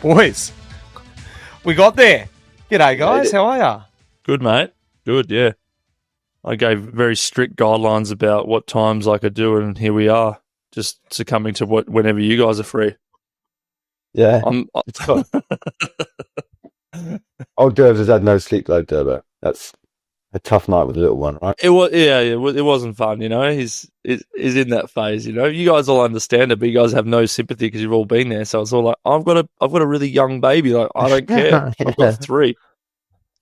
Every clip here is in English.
Boys, we got there. G'day, guys. How are ya? Good, mate. Good, yeah. I gave very strict guidelines about what times I could do, and here we are, just succumbing to whenever you guys are free. Yeah. Old Derbs has had no sleep though, Durbo. That's a tough night with the little one, right? It wasn't fun, you know. He's in that phase, you know. You guys all understand it, but you guys have no sympathy because you've all been there. So it's all like, I've got a really young baby. Like, I don't care. I've got 3.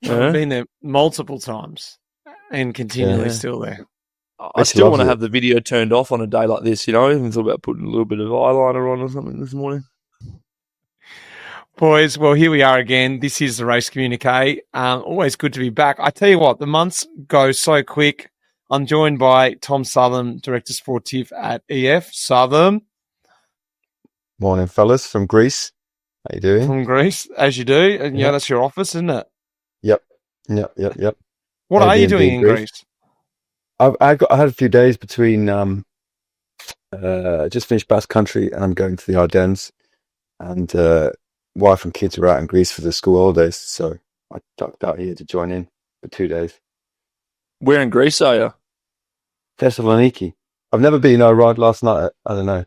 I've been there multiple times and continually still there. I still want to have the video turned off on a day like this, you know. I even thought about putting a little bit of eyeliner on or something this morning. Boys, well, here we are again. This is the Race Communiqué. Always good to be back. I tell you what, the months go so quick. I'm joined by Tom Southern, Director Sportif at EF. Southern. Morning, fellas, from Greece. How you doing? From Greece, as you do. And yeah, that's your office, isn't it? Yep. What are you doing in Greece? I had a few days between just finished Basque Country and I'm going to the Ardennes, and wife and kids are out in Greece for the school holidays, so I ducked out here to join in for 2 days. Where in Greece are you? Thessaloniki. I've never been. I arrived last night at,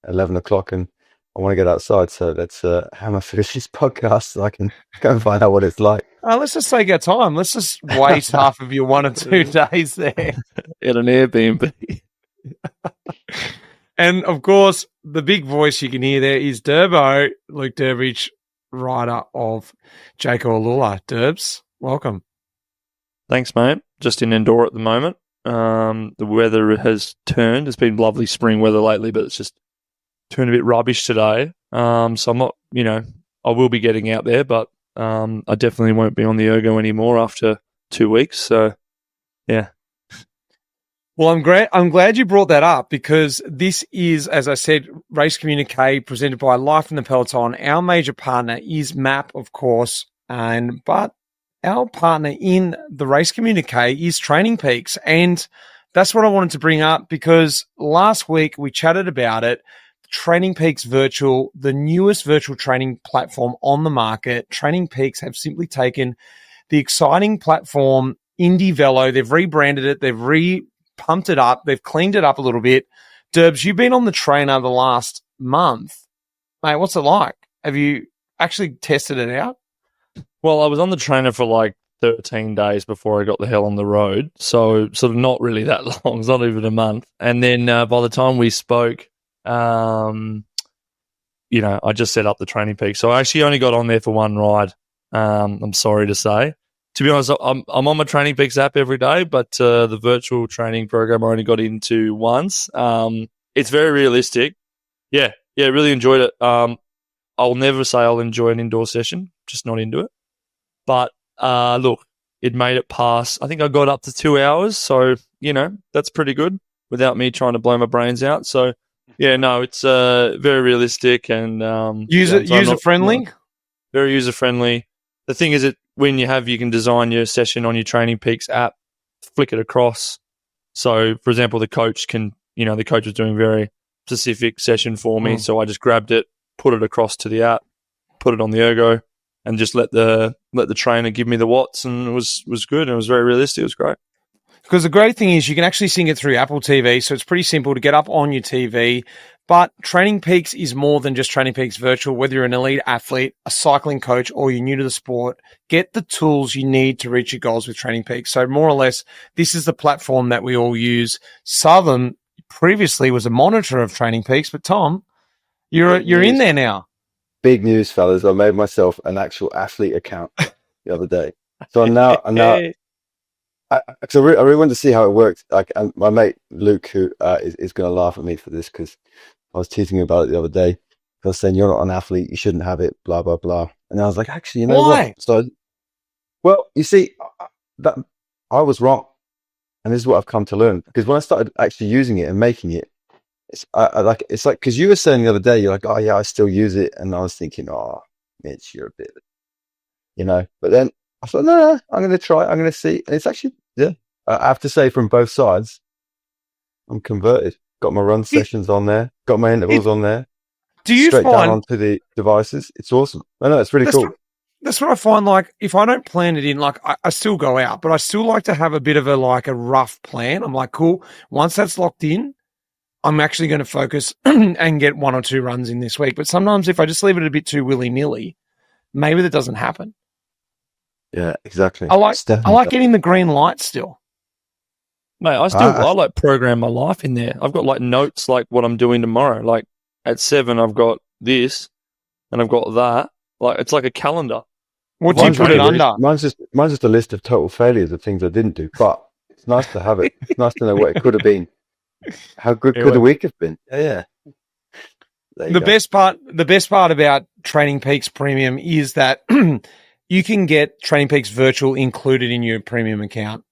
11 o'clock, and I want to get outside, so let's hammer through this podcast so I can go and find out what it's like. Let's just take our time. Let's just waste half of your 1 or 2 days there. At an Airbnb. And, of course, the big voice you can hear there is Durbo, Luke Durbridge, rider of Jaco Alula. Durbs, welcome. Thanks, mate. Just in Endor at the moment. The weather has turned. It's been lovely spring weather lately, but it's just turned a bit rubbish today. So I'm not, I will be getting out there, but I definitely won't be on the ergo anymore after 2 weeks. So, yeah. Well, I'm glad you brought that up, because this is, as I said, Race Communiqué presented by Life in the Peloton. Our major partner is MAP, of course, but our partner in the Race Communiqué is Training Peaks, and that's what I wanted to bring up, because last week we chatted about it. Training Peaks Virtual, the newest virtual training platform on the market. Training Peaks have simply taken the exciting platform Indie Velo. They've rebranded it. They've pumped it up. They've cleaned it up a little bit. Durbs, you've been on the trainer the last month. Mate, what's it like? Have you actually tested it out? Well, I was on the trainer for like 13 days before I got the hell on the road. So sort of not really that long. It's not even a month. And then by the time we spoke, I just set up the Training Peak. So I actually only got on there for one ride. I'm sorry to say. To be honest, I'm on my Training Peaks app every day, but the virtual training program I only got into once. It's very realistic. Yeah, really enjoyed it. I'll never say I'll enjoy an indoor session, just not into it. But look, it made it past. I think I got up to 2 hours, so that's pretty good without me trying to blow my brains out. So yeah, no, it's very realistic and user friendly. Very user friendly. The thing is, you can design your session on your Training Peaks app, flick it across. So, for example, the coach was doing a very specific session for me, so I just grabbed it, put it across to the app, put it on the ergo, and just let the trainer give me the watts, and it was good, and it was very realistic. It was great. Because the great thing is you can actually sync it through Apple TV, so it's pretty simple to get up on your TV. But Training Peaks is more than just Training Peaks Virtual. Whether you're an elite athlete, a cycling coach, or you're new to the sport, get the tools you need to reach your goals with Training Peaks. So more or less, this is the platform that we all use. Southern previously was a monitor of Training Peaks, but Tom, you're in there now. Big news, fellas. I made myself an actual athlete account the other day. So I'm now because I really wanted to see how it worked. Like, and my mate Luke, who is going to laugh at me for this, because I was teasing him about it the other day. I was saying, you're not an athlete, you shouldn't have it, blah blah blah. And I was like, actually, Why? what? So, well, you see, that I was wrong, and this is what I've come to learn. Because when I started actually using it and making it, it's like because you were saying the other day, you're like, oh yeah, I still use it, and I was thinking, oh, Mitch, you're a bit, But then I thought, no, I'm going to try. I'm going to see. And it's actually, I have to say, from both sides, I'm converted. Got my run sessions on there. Got my intervals on there. Do you straight down find onto the devices. It's awesome. I know it's really cool. That's what I find. Like, if I don't plan it in, like, I still go out, but I still like to have a bit of a rough plan. I'm like, cool. Once that's locked in, I'm actually going to focus and get 1 or 2 runs in this week. But sometimes if I just leave it a bit too willy-nilly, maybe that doesn't happen. Yeah, exactly. I like getting the green light still. Mate, I like program my life in there. I've got like notes like what I'm doing tomorrow. Like at 7, I've got this and I've got that. Like it's like a calendar. What do you put it under? Mine's just a list of total failures of things I didn't do. But it's nice to have it. It's nice to know what it could have been. How good could the week have been? Yeah. The best part about Training Peaks Premium is that you can get Training Peaks Virtual included in your premium account.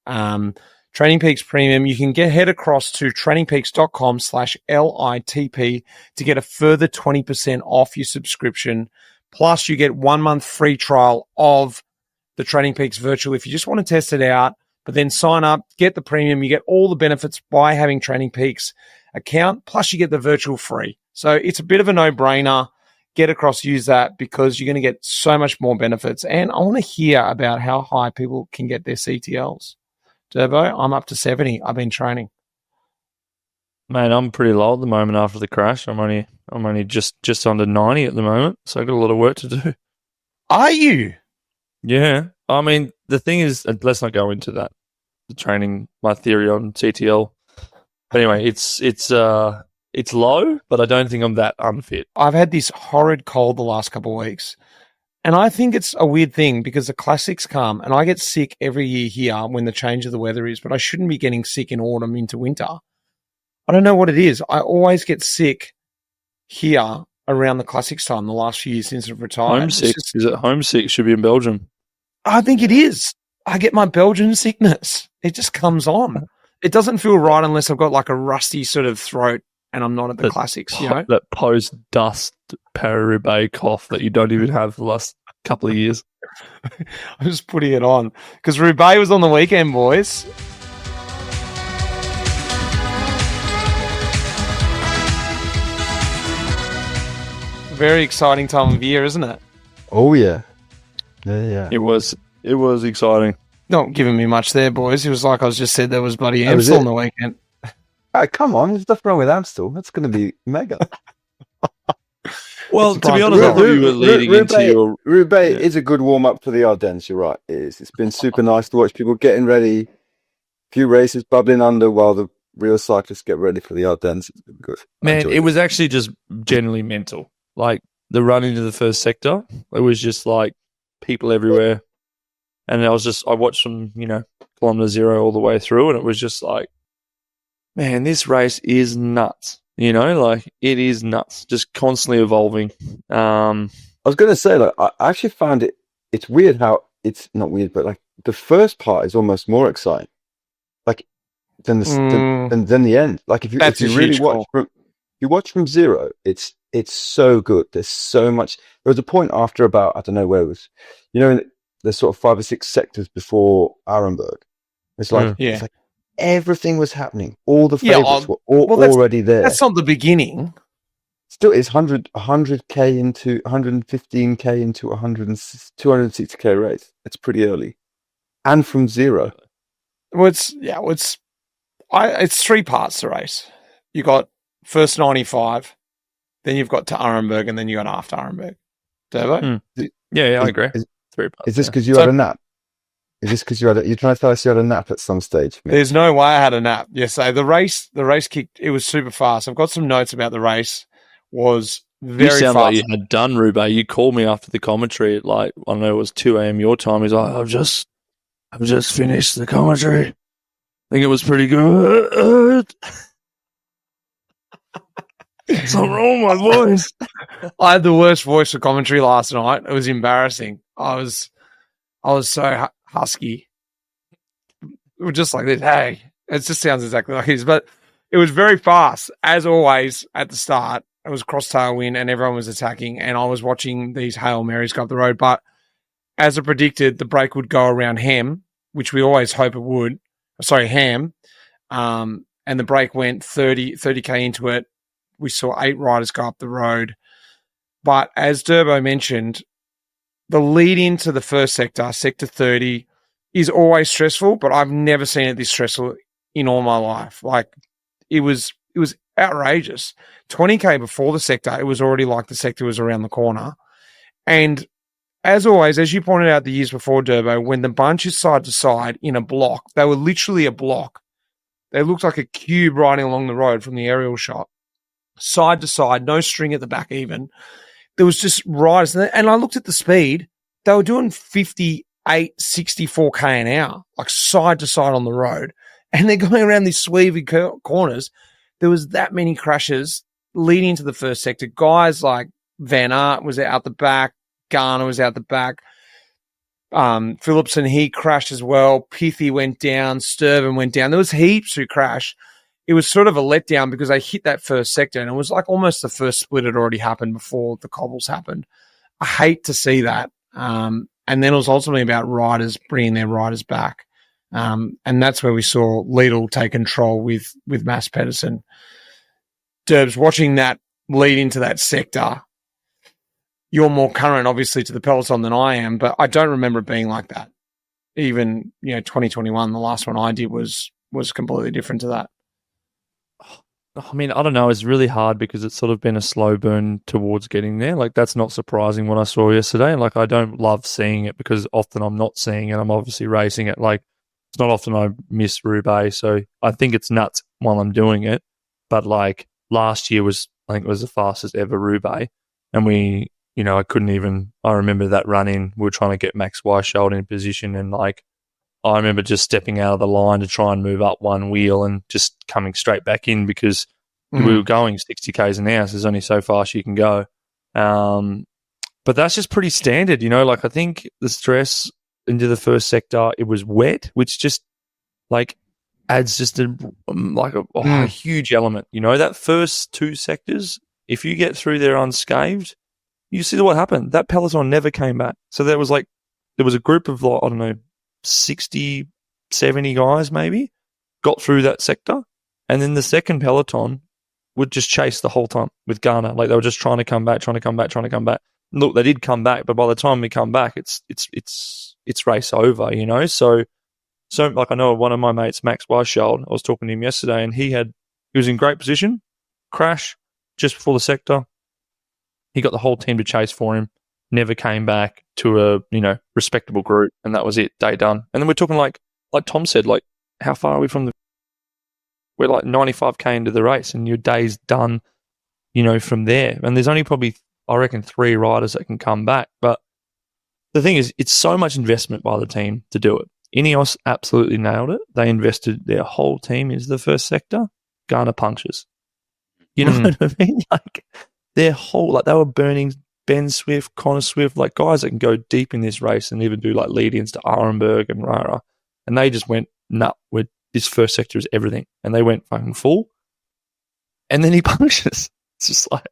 Training Peaks Premium, you can head across to trainingpeaks.com/LITP to get a further 20% off your subscription. Plus, you get 1 month free trial of the Training Peaks Virtual if you just want to test it out. But then sign up, get the premium. You get all the benefits by having Training Peaks account. Plus, you get the virtual free. So it's a bit of a no-brainer. Get across, use that because you're going to get so much more benefits. And I want to hear about how high people can get their CTLs. Durbo, I'm up to 70. I've been training. Man, I'm pretty low at the moment after the crash. I'm only just under 90 at the moment, so I've got a lot of work to do. Are you? Yeah. I mean, the thing is, let's not go into that. The training, my theory on CTL. But anyway, it's low, but I don't think I'm that unfit. I've had this horrid cold the last couple of weeks. And I think it's a weird thing because the classics come and I get sick every year here when the change of the weather is, but I shouldn't be getting sick in autumn into winter. I don't know what it is. I always get sick here around the classics time the last few years since I've retired. Homesick. Is it homesick? Should be in Belgium. I think it is. I get my Belgian sickness. It just comes on. It doesn't feel right unless I've got like a rusty sort of throat and I'm not at the classics, you know? That post-dust Paris-Roubaix cough that you don't even have for the last couple of years. I'm just putting it on because Roubaix was on the weekend, boys. Very exciting time of year, isn't it? Oh, yeah. Yeah. It was exciting. Not giving me much there, boys. It was like I was just said there was bloody Amstel on the weekend. Oh, come on. There's nothing wrong with Amstel. That's going to be mega. Well, to be honest, I thought you were leading into your... Roubaix is a good warm-up for the Ardennes, you're right. It is. It's been super nice to watch people getting ready. A few races bubbling under while the real cyclists get ready for the Ardennes. It's good. Man, it was actually just generally mental. Like, the run into the first sector, it was just like people everywhere. And I watched from, kilometer 0 all the way through, and it was just like, man, this race is nuts. Like it is nuts, just constantly evolving. I was going to say, like, I actually found it's weird how it's not weird, but like the first part is almost more exciting, like than the end. Like if you really watch from 0, it's so good. There's so much. There was a point after about, I don't know where it was, there's sort of 5 or 6 sectors before Arenberg. It's like, it's like everything was happening. All the favorites were already there. That's not the beginning. Still, it's 100k into 115k into 260k race. It's pretty early, and from 0. Well, it's 3 parts the race. You got first 95, then you've got to Arenberg, and then you got after Arenberg. Durbo? Yeah, I agree. 3 parts. Is this because you had a nap? Is this because you're trying to tell us you had a nap at some stage? Mate? There's no way I had a nap. Yes, the race kicked. It was super fast. I've got some notes about the race. Was very fast. You sound like you had done, Roubaix. You called me after the commentary at I don't know, it was 2 a.m. your time. He's like, I've just finished the commentary. I think it was pretty good. Something wrong with my voice. I had the worst voice for commentary last night. It was embarrassing. I was so husky. It was just like this. Hey, it just sounds exactly like his, but it was very fast. As always, at the start, it was cross tailwind and everyone was attacking, and I was watching these Hail Marys go up the road. But as I predicted, the break would go around Ham, which we always hope it would. Sorry, Ham. And the break went 30k into it. We saw 8 riders go up the road. But as Durbo mentioned, the lead into the first sector, sector 30, is always stressful, but I've never seen it this stressful in all my life. Like, it was outrageous. 20K before the sector, it was already like the sector was around the corner. And as always, as you pointed out the years before, Durbo, when the bunch is side to side in a block, they were literally a block. They looked like a cube riding along the road from the aerial shot. Side to side, no string at the back even. There was just riders. And I looked at the speed. They were doing 58, 64K an hour, like side to side on the road. And they're going around these sweepy corners. There was that many crashes leading into the first sector. Guys like Van Aert was out the back. Garner was out the back. Phillipson, he crashed as well. Pithy went down. Sturban went down. There was heaps who crashed. It was sort of a letdown because they hit that first sector, and it was like almost the first split had already happened before the cobbles happened. I hate to see that. And then it was ultimately about riders bringing their riders back. And that's where we saw Lidl take control with Mads Pedersen. Derbs, watching that lead into that sector, you're more current, obviously, to the Peloton than I am, but I don't remember it being like that. Even, 2021, the last one I did was completely different to that. I mean, I don't know. It's really hard because it's sort of been a slow burn towards getting there. Like, that's not surprising what I saw yesterday. Like, I don't love seeing it because often I'm not seeing it. I'm obviously racing it. Like, it's not often I miss Roubaix, so I think it's nuts while I'm doing it. But, like, last year I think it was the fastest ever Roubaix. And I remember that run-in. We were trying to get Max Weishaupt in position, and, like, I remember just stepping out of the line to try and move up one wheel and just coming straight back in because we were going 60 Ks an hour, so there's only so fast you can go. But that's just pretty standard, Like, I think the stress into the first sector, it was wet, which just, like, adds just a huge element. That first two sectors, if you get through there unscathed, you see what happened. That Peloton never came back. So there was a group of, 60, 70 guys maybe got through that sector. And then the second Peloton would just chase the whole time with Garner. Like, they were just trying to come back. Look, they did come back, but by the time we come back, it's race over, So like, I know one of my mates, Max Weishaupt, I was talking to him yesterday, and he was in great position, crash just before the sector. He got the whole team to chase for him, never came back to a, respectable group, and that was it, day done. And then we're talking like Tom said, like, how far are we from we're like 95K into the race, and your day's done, from there. And there's only probably, I reckon, 3 riders that can come back. But the thing is, it's so much investment by the team to do it. Ineos absolutely nailed it. They invested their whole team into the first sector. Garner punches. You know what I mean? Like, their whole, they were burning Ben Swift, Connor Swift, like, guys that can go deep in this race and even do, like, lead-ins to Arenberg and Rara. And they just went, this first sector is everything. And they went fucking full. And then he punches. It's just like...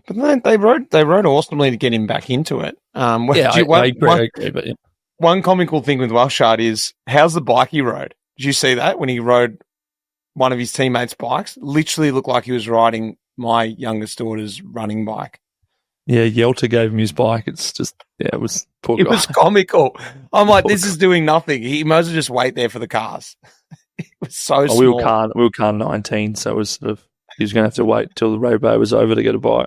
But they rode awesomely to get him back into it. I agree, but yeah. One comical thing with Weishaupt is, how's the bike he rode? Did you see that when he rode one of his teammates' bikes? Literally looked like he was riding my youngest daughter's running bike. Yeah, Yelta gave him his bike. It's just, it was poor guy. It was comical. I'm like, this is doing nothing. He might as well just wait there for the cars. It was so small. We were car 19, so it was sort of, he was going to have to wait until the Roubaix was over to get a bike.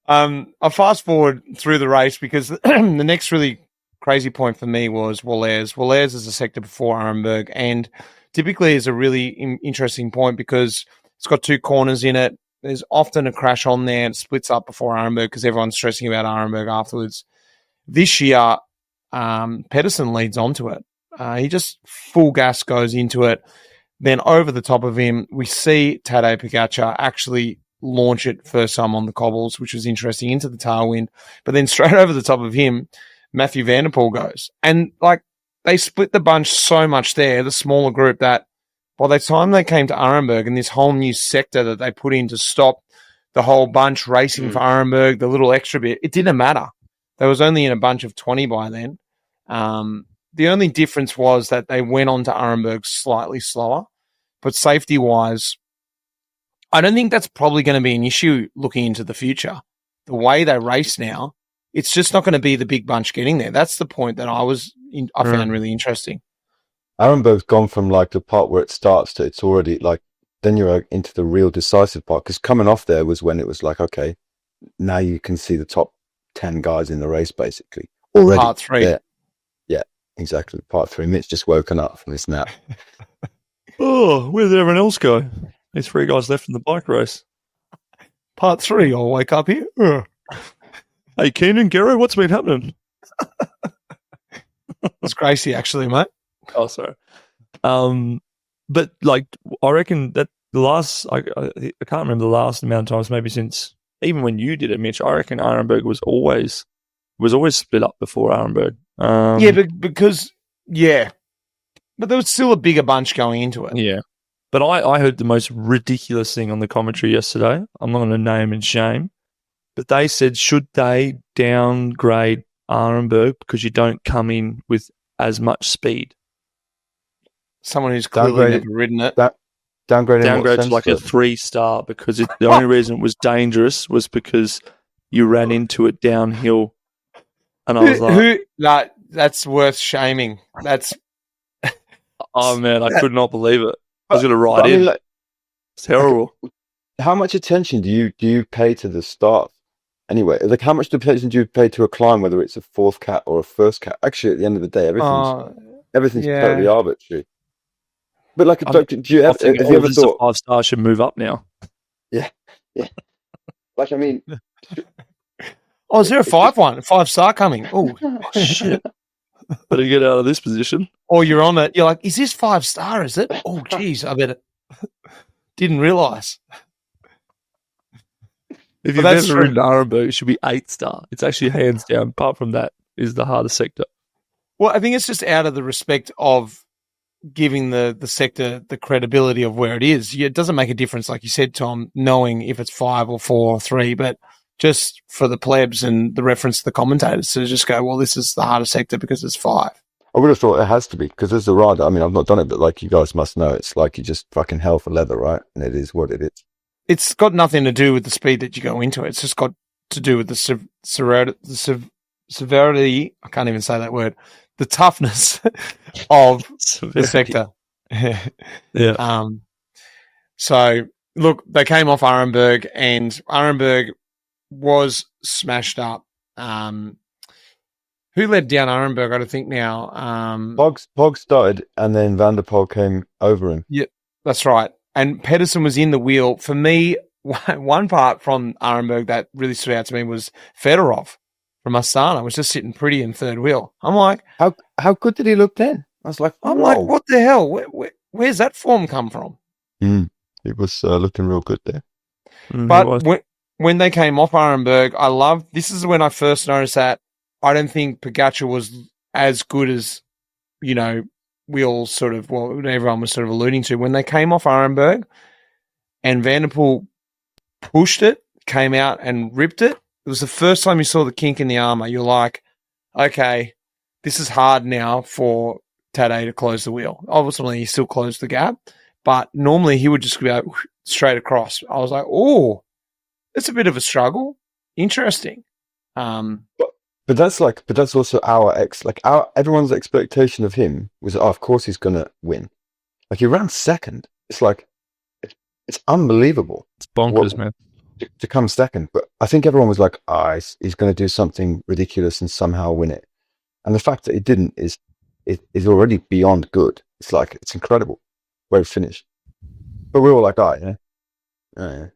I fast forward through the race because the next really crazy point for me was Wallers. Wallers is a sector before Arenberg, and typically is a really interesting point because it's got 2 corners in it. There's often a crash on there and it splits up before Arenberg because everyone's stressing about Arenberg afterwards. This year, Pedersen leads onto it. He just full gas goes into it. Then over the top of him, we see Tadej Pogacar actually launch it first time on the cobbles, which was interesting, into the tailwind. But then straight over the top of him, Matthew Van der Poel goes. And, like, they split the bunch so much there, the smaller group, that by the time they came to Arenberg and this whole new sector that they put in to stop the whole bunch racing for Arenberg, the little extra bit, it didn't matter. They was only in a bunch of 20 by then. The only difference was that they went on to Arenberg slightly slower. But safety-wise, I don't think that's probably going to be an issue looking into the future. The way they race now, it's just not going to be the big bunch getting there. That's the point that I found really interesting. Arenberg's gone from like the part where it starts to it's already like, then you're into the real decisive part. Because coming off there was when it was like, okay, now you can see the top 10 guys in the race basically. Already. Part 3. There. Yeah, exactly. Part 3. Mitt's just woken up from his nap. Oh, where did everyone else go? There's 3 guys left in the bike race. Part 3, I'll wake up here. Hey, Keenan, Gero, what's been happening? It's Gracie, actually, mate. Oh, sorry. But like, I reckon that the last, I can't remember the last amount of times, maybe since even when you did it, Mitch. I reckon Arenberg was always split up before Arenberg. But there was still a bigger bunch going into it. Yeah. But I heard the most ridiculous thing on the commentary yesterday. I'm not going to name and shame, but they said, should they downgrade Arenberg because you don't come in with as much speed? Someone who's clearly never ridden it. Downgrade to like a 3-star because the only reason it was dangerous was because you ran into it downhill. And I was like... that's worth shaming. That's... Oh, man, I could not believe it. I was going to ride in. Like, it's terrible. How much attention do you pay to the start? Anyway, like how much attention do you pay to a climb, whether it's a 4th cat or a 1st cat? Actually, at the end of the day, everything's totally arbitrary. But like, do you have you ever thought 5-star should move up now? Yeah. Like, I mean, is there a 5-star coming? Oh shit! Better get out of this position. Or you're on it. You're like, is this 5-star? Is it? Oh, geez, I better. Didn't realise. If you've ever ridden Arenberg, it should be 8-star. It's actually hands down. Apart from that, is the hardest sector. Well, I think it's just out of the respect of giving the sector the credibility of where it is. It doesn't make a difference, like you said, Tom, knowing if it's 5 or 4 or 3, but just for the plebs and the reference to the commentators to just go, well, this is the hardest sector because it's 5. I would have thought it has to be because as a rider, I mean, I've not done it, but like you guys must know, it's like you just fucking hell for leather, right? And it is what it is. It's got nothing to do with the speed that you go into it. It's just got to do with the severity. I can't even say that word. The toughness of the sector. Yeah. So look, they came off Arenberg, and Arenberg was smashed up. Who led down Arenberg? I don't think now. Pog started, and then Van der Poel came over him. Yeah, that's right. And Pedersen was in the wheel. For me, one part from Arenberg that really stood out to me was Fedorov from Astana was just sitting pretty in 3rd wheel. I'm like, how good did he look then? I was like, like, what the hell? Where's that form come from? He was looking real good there. But when they came off Arenberg, this is when I first noticed that I don't think Pogacar was as good as, we all everyone was sort of alluding to. When they came off Arenberg and Van der Poel pushed it, came out and ripped it, it was the first time you saw the kink in the armour. You're like, okay, this is hard now for Tadej to close the wheel. Obviously, he still closed the gap, but normally he would just go straight across. I was like, oh, it's a bit of a struggle. Interesting. But that's also everyone's expectation of him was, of course he's going to win. Like he ran 2nd. It's like, it's unbelievable. It's bonkers, man. To come 2nd. But I think everyone was like, he's going to do something ridiculous and somehow win it. And the fact that he didn't is already beyond good. It's like, it's incredible where he finished. But we were like, yeah.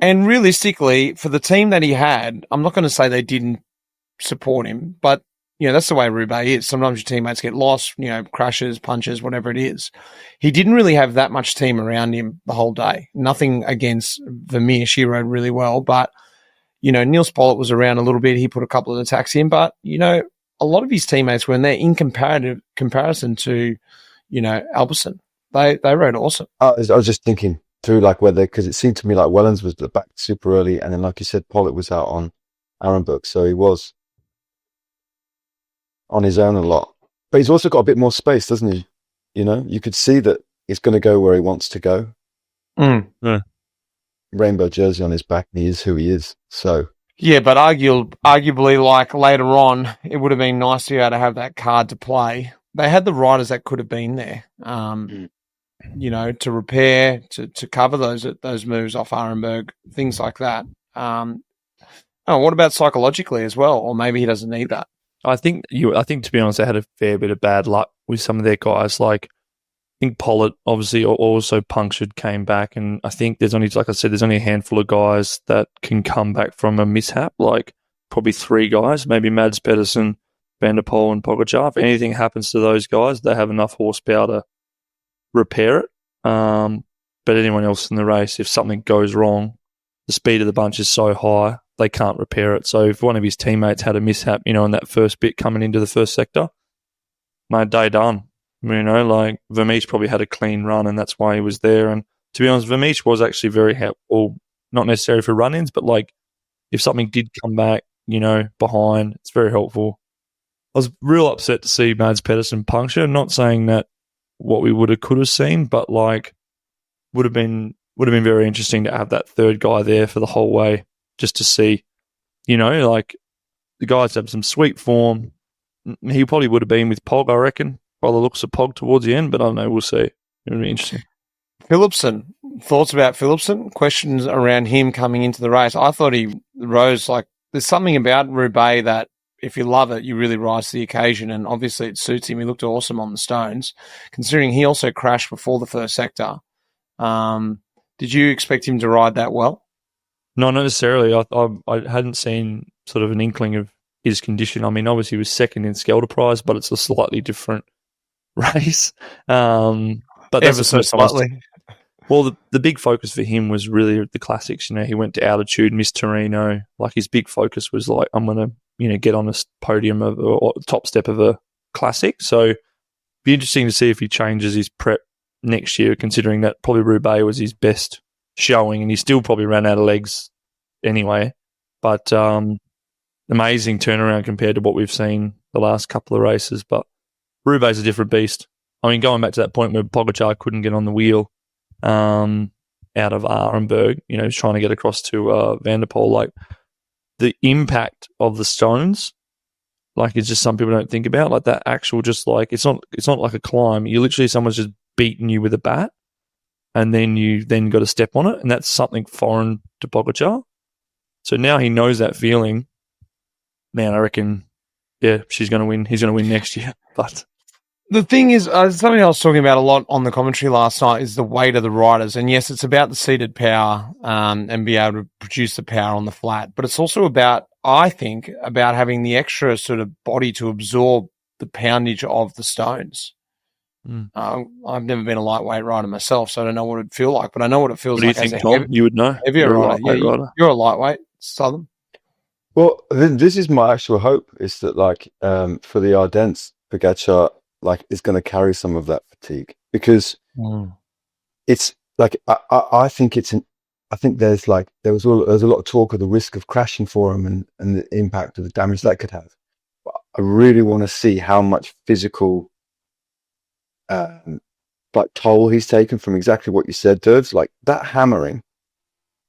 And realistically, for the team that he had, I'm not going to say they didn't support him, but that's the way Roubaix is. Sometimes your teammates get lost, crashes, punches, whatever it is. He didn't really have that much team around him the whole day. Nothing against Vermeer. She rode really well, but Niels Pollitt was around a little bit. He put a couple of attacks in, but a lot of his teammates, when they're in comparison to Albertson, they rode awesome. I was just thinking through like whether, because it seemed to me like Wellens was back super early, and then like you said, Pollitt was out on Arenberg, so he was on his own a lot. But he's also got a bit more space, doesn't he? You could see that he's going to go where he wants to go. Yeah. rainbow jersey on his back, and he is who he is. So yeah, but arguably, like later on, it would have been nice to be able to have that card to play. They had the riders that could have been there, you know, to repair, to cover those moves off Arenberg, things like that. What about psychologically as well? Or maybe he doesn't need that. I think to be honest, they had a fair bit of bad luck with some of their guys. Like, I think Pollard obviously also punctured, came back, and I think there's only, like I said, there's only a handful of guys that can come back from a mishap. Like probably 3 guys, maybe Mads Pedersen, Van der Poel, and Pogacar. If anything happens to those guys, they have enough horsepower to repair it. But anyone else in the race, if something goes wrong, the speed of the bunch is so high, they can't repair it. So if one of his teammates had a mishap, you know, in that first bit coming into the first sector, mate, day done. You know, like Vermeersch probably had a clean run, and that's why he was there. And to be honest, Vermeersch was actually very helpful, not necessarily for run-ins, but like if something did come back, you know, behind, it's very helpful. I was real upset to see Mads Pedersen puncture. Not saying that what we could have seen, but like would have been very interesting to have that third guy there for the whole way, just to see, you know, like the guys have some sweet form. He probably would have been with Pog, I reckon, by the looks of Pog towards the end, but I don't know. We'll see. It would be interesting. Philipsen, thoughts about Philipsen? Questions around him coming into the race. I thought he rose, like, there's something about Roubaix that if you love it, you really rise to the occasion, and obviously it suits him. He looked awesome on the stones, considering he also crashed before the first sector. Did you expect him to ride that well? No, not necessarily. I hadn't seen sort of an inkling of his condition. I mean, obviously he was second in Skelter Prize, but it's a slightly different race. But ever so slightly. Well, the big focus for him was really the classics. You know, he went to altitude, missed Torino. Like his big focus was like, I'm going to, you know, get on a podium or top step of a classic. So it'd be interesting to see if he changes his prep next year, considering that probably Roubaix was his best showing, and he still probably ran out of legs anyway. But amazing turnaround compared to what we've seen the last couple of races. But Roubaix is a different beast. I mean, going back to that point where Pogacar couldn't get on the wheel out of Arenberg, you know, he's trying to get across to Van der Poel, like the impact of the stones, like it's just some people don't think about, like that actual, just like it's not like a climb. You literally, someone's just beating you with a bat, and then you got to step on it, and that's something foreign to Pogacar. So now he knows that feeling. Man, I reckon, yeah, she's going to win. He's going to win next year. But the thing is, something I was talking about a lot on the commentary last night is the weight of the riders. And yes, it's about the seated power and be able to produce the power on the flat. But it's also about, I think, about having the extra sort of body to absorb the poundage of the stones. I've never been a lightweight rider myself, so I don't know what it'd feel like. But I know what it feels like. What do you think, Tom? You would know. Heavier rider. Yeah, you're a lightweight, Southern. Well, this is my actual hope, is that like for the Ardennes, Pogacar like is going to carry some of that fatigue, because it's like I think there's like there's a lot of talk of the risk of crashing for him and the impact of the damage that could have. But I really want to see how much physical like toll he's taken from exactly what you said, Dervs. Like that hammering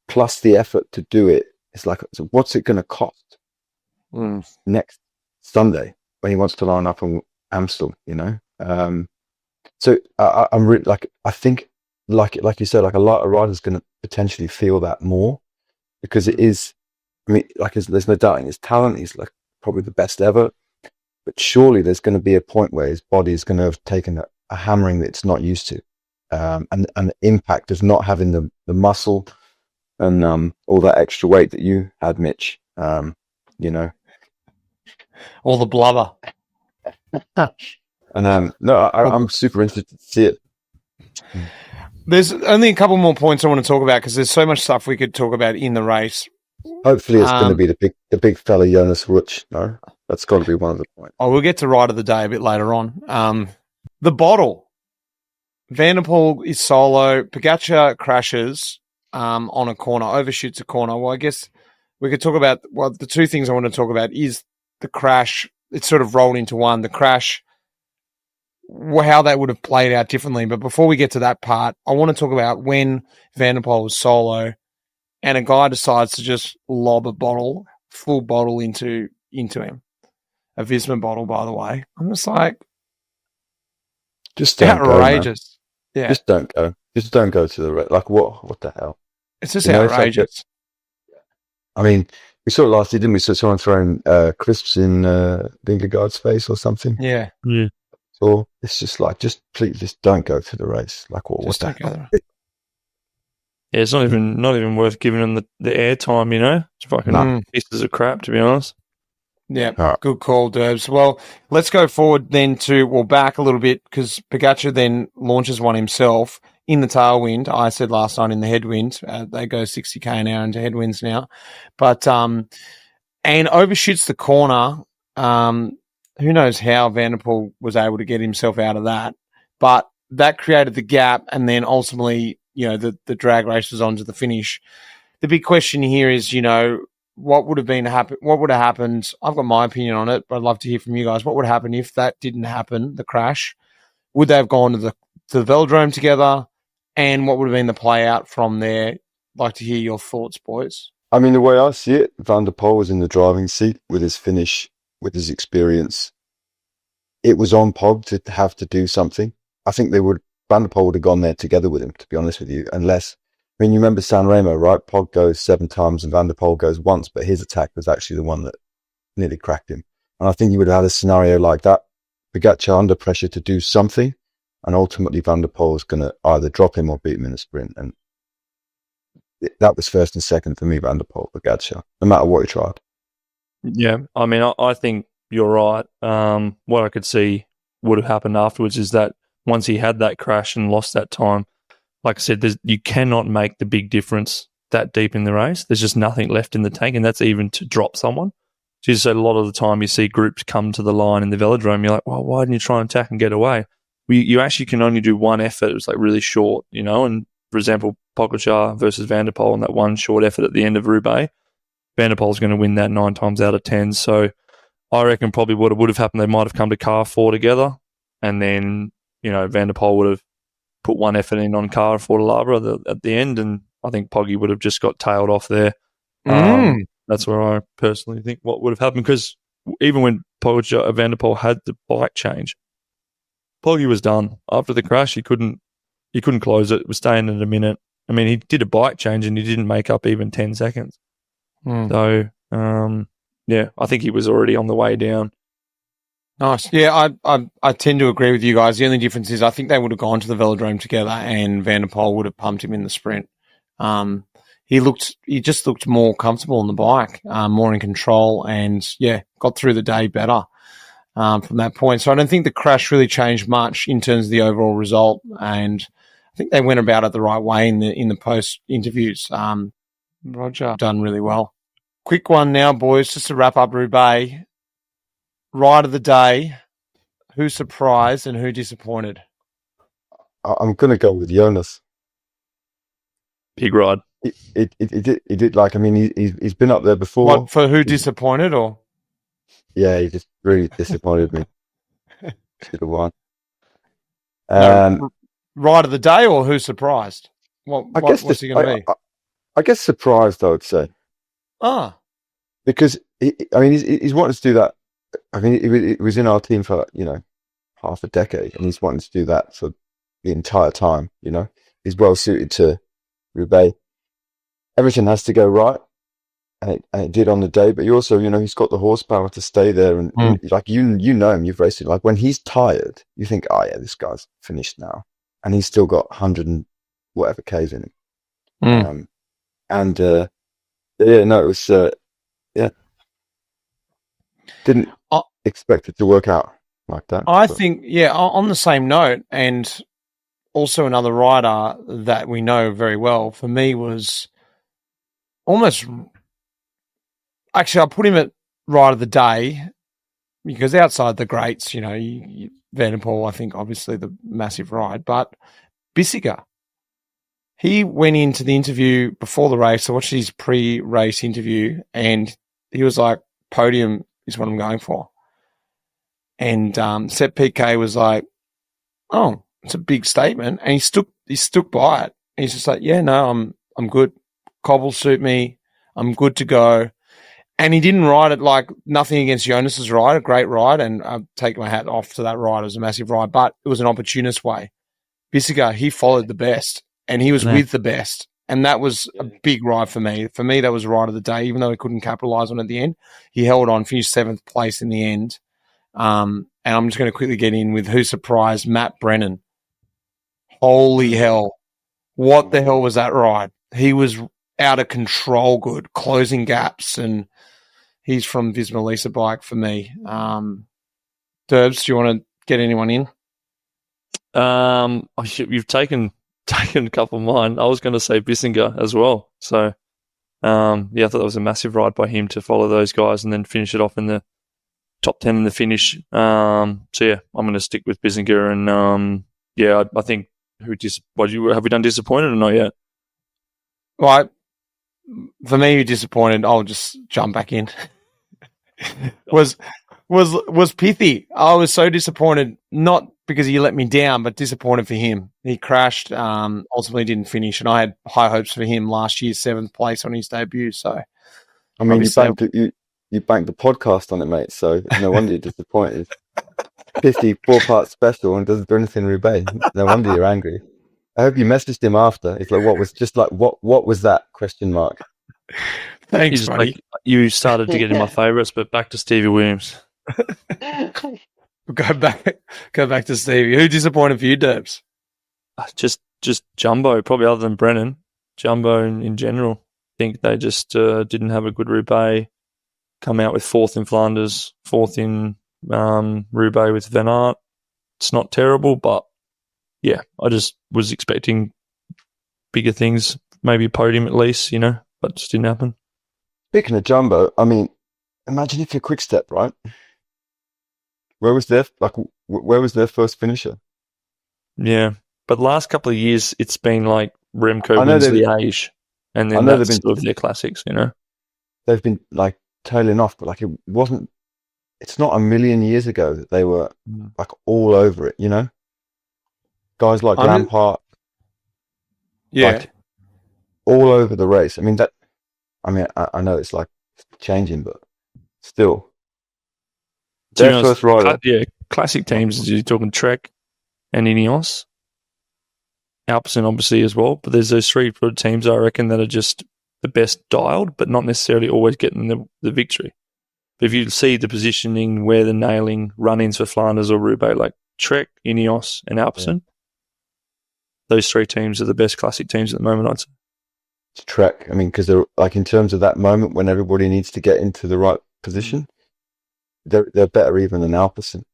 plus the effort to do it. It's like, so what's it going to cost next Sunday when he wants to line up on Amstel, you know? So I'm really like, I think like you said, like a lot of riders going to potentially feel that more, because it is, I mean, like there's no doubting his talent. He's like probably the best ever, but surely there's going to be a point where his body is going to have taken a hammering that it's not used to. And the impact of not having the muscle and all that extra weight that you had, Mitch, you know, all the blubber. And no, I'm super interested to see it. There's only a couple more points I want to talk about, because there's so much stuff we could talk about in the race. Hopefully, it's going to be the big fella Jonas Rutsch. No, that's got to be one of the points. Oh, we'll get to ride of the day a bit later on. The bottle. Van der Poel is solo. Pogacar crashes on a corner, overshoots a corner. Well, I guess we could talk about, well, the two things I want to talk about is the crash. It's sort of rolled into one. The crash, how that would have played out differently. But before we get to that part, I want to talk about when Van der Poel was solo, and a guy decides to just lob a bottle, full bottle into him. A Visma bottle, by the way. I'm just like, just don't outrageous. Go, man. Yeah. Just don't go to the race. Like, what the hell? It's just outrageous. I mean, we saw it last year, didn't we? So someone throwing crisps in Vingegaard's face or something. Yeah. So it's just like, please, just don't go to the race. Like, what the hell? Yeah, it's not even worth giving them the airtime, you know? It's fucking pieces of crap, to be honest. Yeah, good call, Derbs. Well, let's go forward then back a little bit, because Pogacar then launches one himself in the tailwind. I said last night in the headwind. They go 60k an hour into headwinds now. But, and overshoots the corner. Who knows how Van der Poel was able to get himself out of that. But that created the gap, and then ultimately, you know, the drag race was on to the finish. The big question here is, you know, what would have happened? I've got my opinion on it, but I'd love to hear from you guys. What would happen if that didn't happen, the crash? Would they have gone to the velodrome together? And what would have been the play out from there? I'd like to hear your thoughts, boys. I mean, the way I see it, Van der Poel was in the driving seat with his finish, with his experience. It was on Pog to have to do something. I think Van der Poel would have gone there together with him, to be honest with you, unless, I mean, you remember San Remo, right? Pog goes 7 times and Van der Poel goes once, but his attack was actually the one that nearly cracked him. And I think you would have had a scenario like that. Pogacar under pressure to do something, and ultimately Van der Poel is going to either drop him or beat him in a sprint. And that was first and second for me, Van der Poel, Pogacar, no matter what he tried. Yeah, I mean, I think you're right. What I could see would have happened afterwards is that once he had that crash and lost that time, like I said, you cannot make the big difference that deep in the race. There's just nothing left in the tank, and that's even to drop someone. So you said a lot of the time you see groups come to the line in the velodrome, you're like, well, why didn't you try and attack and get away? You actually can only do one effort. It was like really short, you know, and for example, Pogacar versus Van der Poel on that one short effort at the end of Roubaix, Van der Poel's going to win that 9 times out of 10. So I reckon probably what would have happened, they might have come to car 4 together, and then, you know, Van der Poel would have put one effort in on car 4 to Labra at the end, and I think Poggy would have just got tailed off there. That's where I personally think what would have happened, because even when Pogacar, Van der Poel had the bike change, Poggy was done. After the crash, he couldn't close it. It was staying at a minute. I mean, he did a bike change and he didn't make up even 10 seconds. So, yeah, I think he was already on the way down. Nice. Yeah, I tend to agree with you guys. The only difference is I think they would have gone to the velodrome together and Van der Poel would have pumped him in the sprint. He just looked more comfortable on the bike, more in control, and yeah, got through the day better from that point. So I don't think the crash really changed much in terms of the overall result, and I think they went about it the right way in the post interviews. Roger done really well. Quick one now, boys, just to wrap up Roubaix. Ride of the day, who surprised and who disappointed? I'm going to go with Jonas. Big ride. It did, like, I mean, he's been up there before. What, for who disappointed, or? Yeah, he just really disappointed me. Should have won. Ride of the day, or who surprised? What's he going to be? I guess surprised, I would say. Because he's wanted to do that. I mean, it was in our team for, you know, half a decade, and he's wanted to do that for the entire time. You know, he's well suited to Roubaix. Everything has to go right, and it did on the day. But you also, you know, he's got the horsepower to stay there, and like you know him, you've raced him. Like when he's tired, you think, oh yeah, this guy's finished now, and he's still got 100 and whatever Ks in him. Yeah, no, it was didn't expect it to work out like that. I think, yeah, on the same note, and also another rider that we know very well, for me was almost, actually, I'll put him at ride of the day, because outside the greats, you know, Van der Poel, I think, obviously the massive ride, but Bissiger, he went into the interview before the race. I watched his pre-race interview, and he was like, podium is what I'm going for. And Sepp Piquet was like, oh, it's a big statement. And he stuck by it. And he's just like, yeah, no, I'm good. cobbles suit me. I'm good to go. And he didn't ride it like nothing against Jonas's ride, a great ride, and I take my hat off to that ride. It was a massive ride, but it was an opportunist way. Bissiger, he followed the best, and he was with the best, and that was a big ride for me. For me, that was the ride of the day, even though he couldn't capitalise on it at the end. He held on, finished 7th place in the end. And I'm just going to quickly get in with who surprised Matt Brennan. Holy hell. What the hell was that ride? He was out of control good, closing gaps, and he's from Visma Lisa Bike for me. Derbs, do you want to get anyone in? You've taken a couple of mine. I was going to say Bissinger as well. So, I thought that was a massive ride by him to follow those guys and then finish it off in the top 10 in the finish. I'm going to stick with Bissinger. And, I think have we done disappointed or not yet? Right. For me, who disappointed, I'll just jump back in. was Pithy. I was so disappointed, not because he let me down, but disappointed for him. He crashed, ultimately didn't finish, and I had high hopes for him last year, 7th place on his debut. So, I mean, you banked the podcast on it, mate. So no wonder you're disappointed. 54-part special and doesn't do anything in Roubaix. No wonder you're angry. I hope you messaged him after. It's like, what was that? Question mark. Thanks, buddy. You started to get in my favourites, but back to Stevie Williams. Go back to Stevie. Who disappointed for you, Derbs? Just Jumbo, probably other than Brennan. Jumbo in general. I think they just didn't have a good Roubaix. Come out with 4th in Flanders, 4th in Roubaix with Van Aert. It's not terrible, but yeah, I just was expecting bigger things, maybe a podium at least, but it just didn't happen. Speaking of Jumbo, I mean, imagine if you're Quick Step, right? Where was their first finisher? Yeah, but the last couple of years, it's been like Remco wins Liège, and then that's sort of their classics, They've been like tailing off, but like it's not a million years ago that they were like all over it, Guys like Lampard, like, all over the race. I mean, I know it's like changing, but still, their first rider. Classic teams. You're talking Trek and Ineos, Alpecin obviously as well. But there's those 3 teams I reckon that are just the best dialed, but not necessarily always getting the victory. But if you see the positioning where they're nailing run-ins for Flanders or Roubaix, like Trek, Ineos, and Alpecin. Those 3 teams are the best classic teams at the moment, I'd say. It's Trek. I mean, because they're like in terms of that moment when everybody needs to get into the right position, they're better even than Alpecin.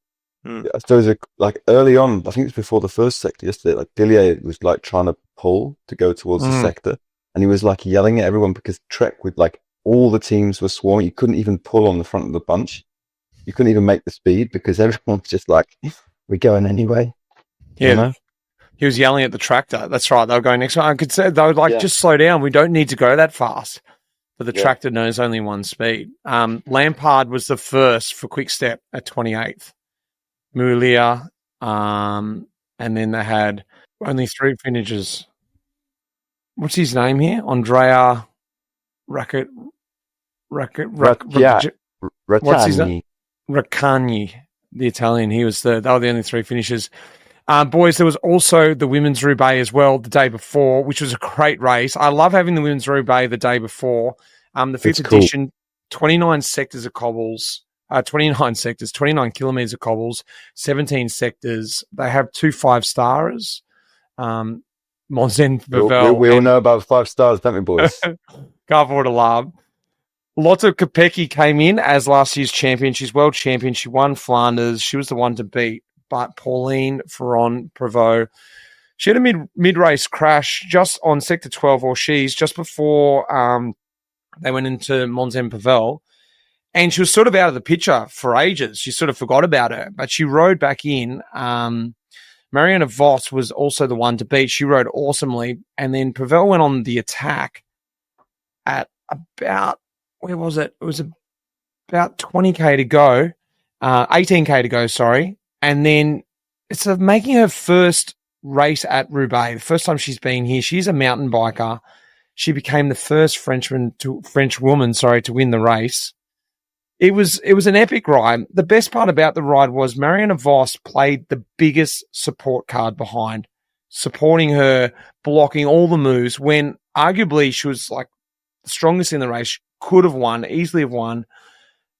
I suppose like early on, I think it was before the first sector yesterday, like Dillier was like trying to pull to go towards the sector, and he was like yelling at everyone because Trek with like all the teams were swarming. You couldn't even pull on the front of the bunch. You couldn't even make the speed because everyone's just like, we're going anyway. Yeah. He was yelling at the tractor. That's right. They were going next one. I could say they were like, just slow down. We don't need to go that fast. But the tractor knows only one speed. Lampard was the first for Quick Step at 28th. Mulia, and then they had only 3 finishers. What's his name here? Andrea What's his name? Raccagni, the Italian. He was they were the only 3 finishers. Boys, there was also the Women's Roubaix as well the day before, which was a great race. I love having the Women's Roubaix the day before. The 5th edition, 29 sectors of cobbles, 29 sectors, 29 kilometres of cobbles, 17 sectors. They have 2 5-stars. Monzen-Pavel. We all know about 5 stars, don't we, boys? Garvold Alarm. Lotte Kopecky came in as last year's champion. She's world champion. She won Flanders. She was the one to beat. But Pauline Ferrand-Prévot, she had a mid-race crash just on Sector 12, or she's just before they went into Monzen-Pavel, and she was sort of out of the picture for ages. She sort of forgot about her, but she rode back in. Marianne Vos was also the one to beat. She rode awesomely, and then Pavel went on the attack at about, where was it? It was about 20K to go, 18K to go, sorry. And then it's making her first race at Roubaix, the first time she's been here. She's a mountain biker. she became the first French woman to win the race. It was an epic ride. The best part about the ride was Marianne Vos played the biggest support card behind, supporting her, blocking all the moves when arguably she was like the strongest in the race, could have won, easily have won.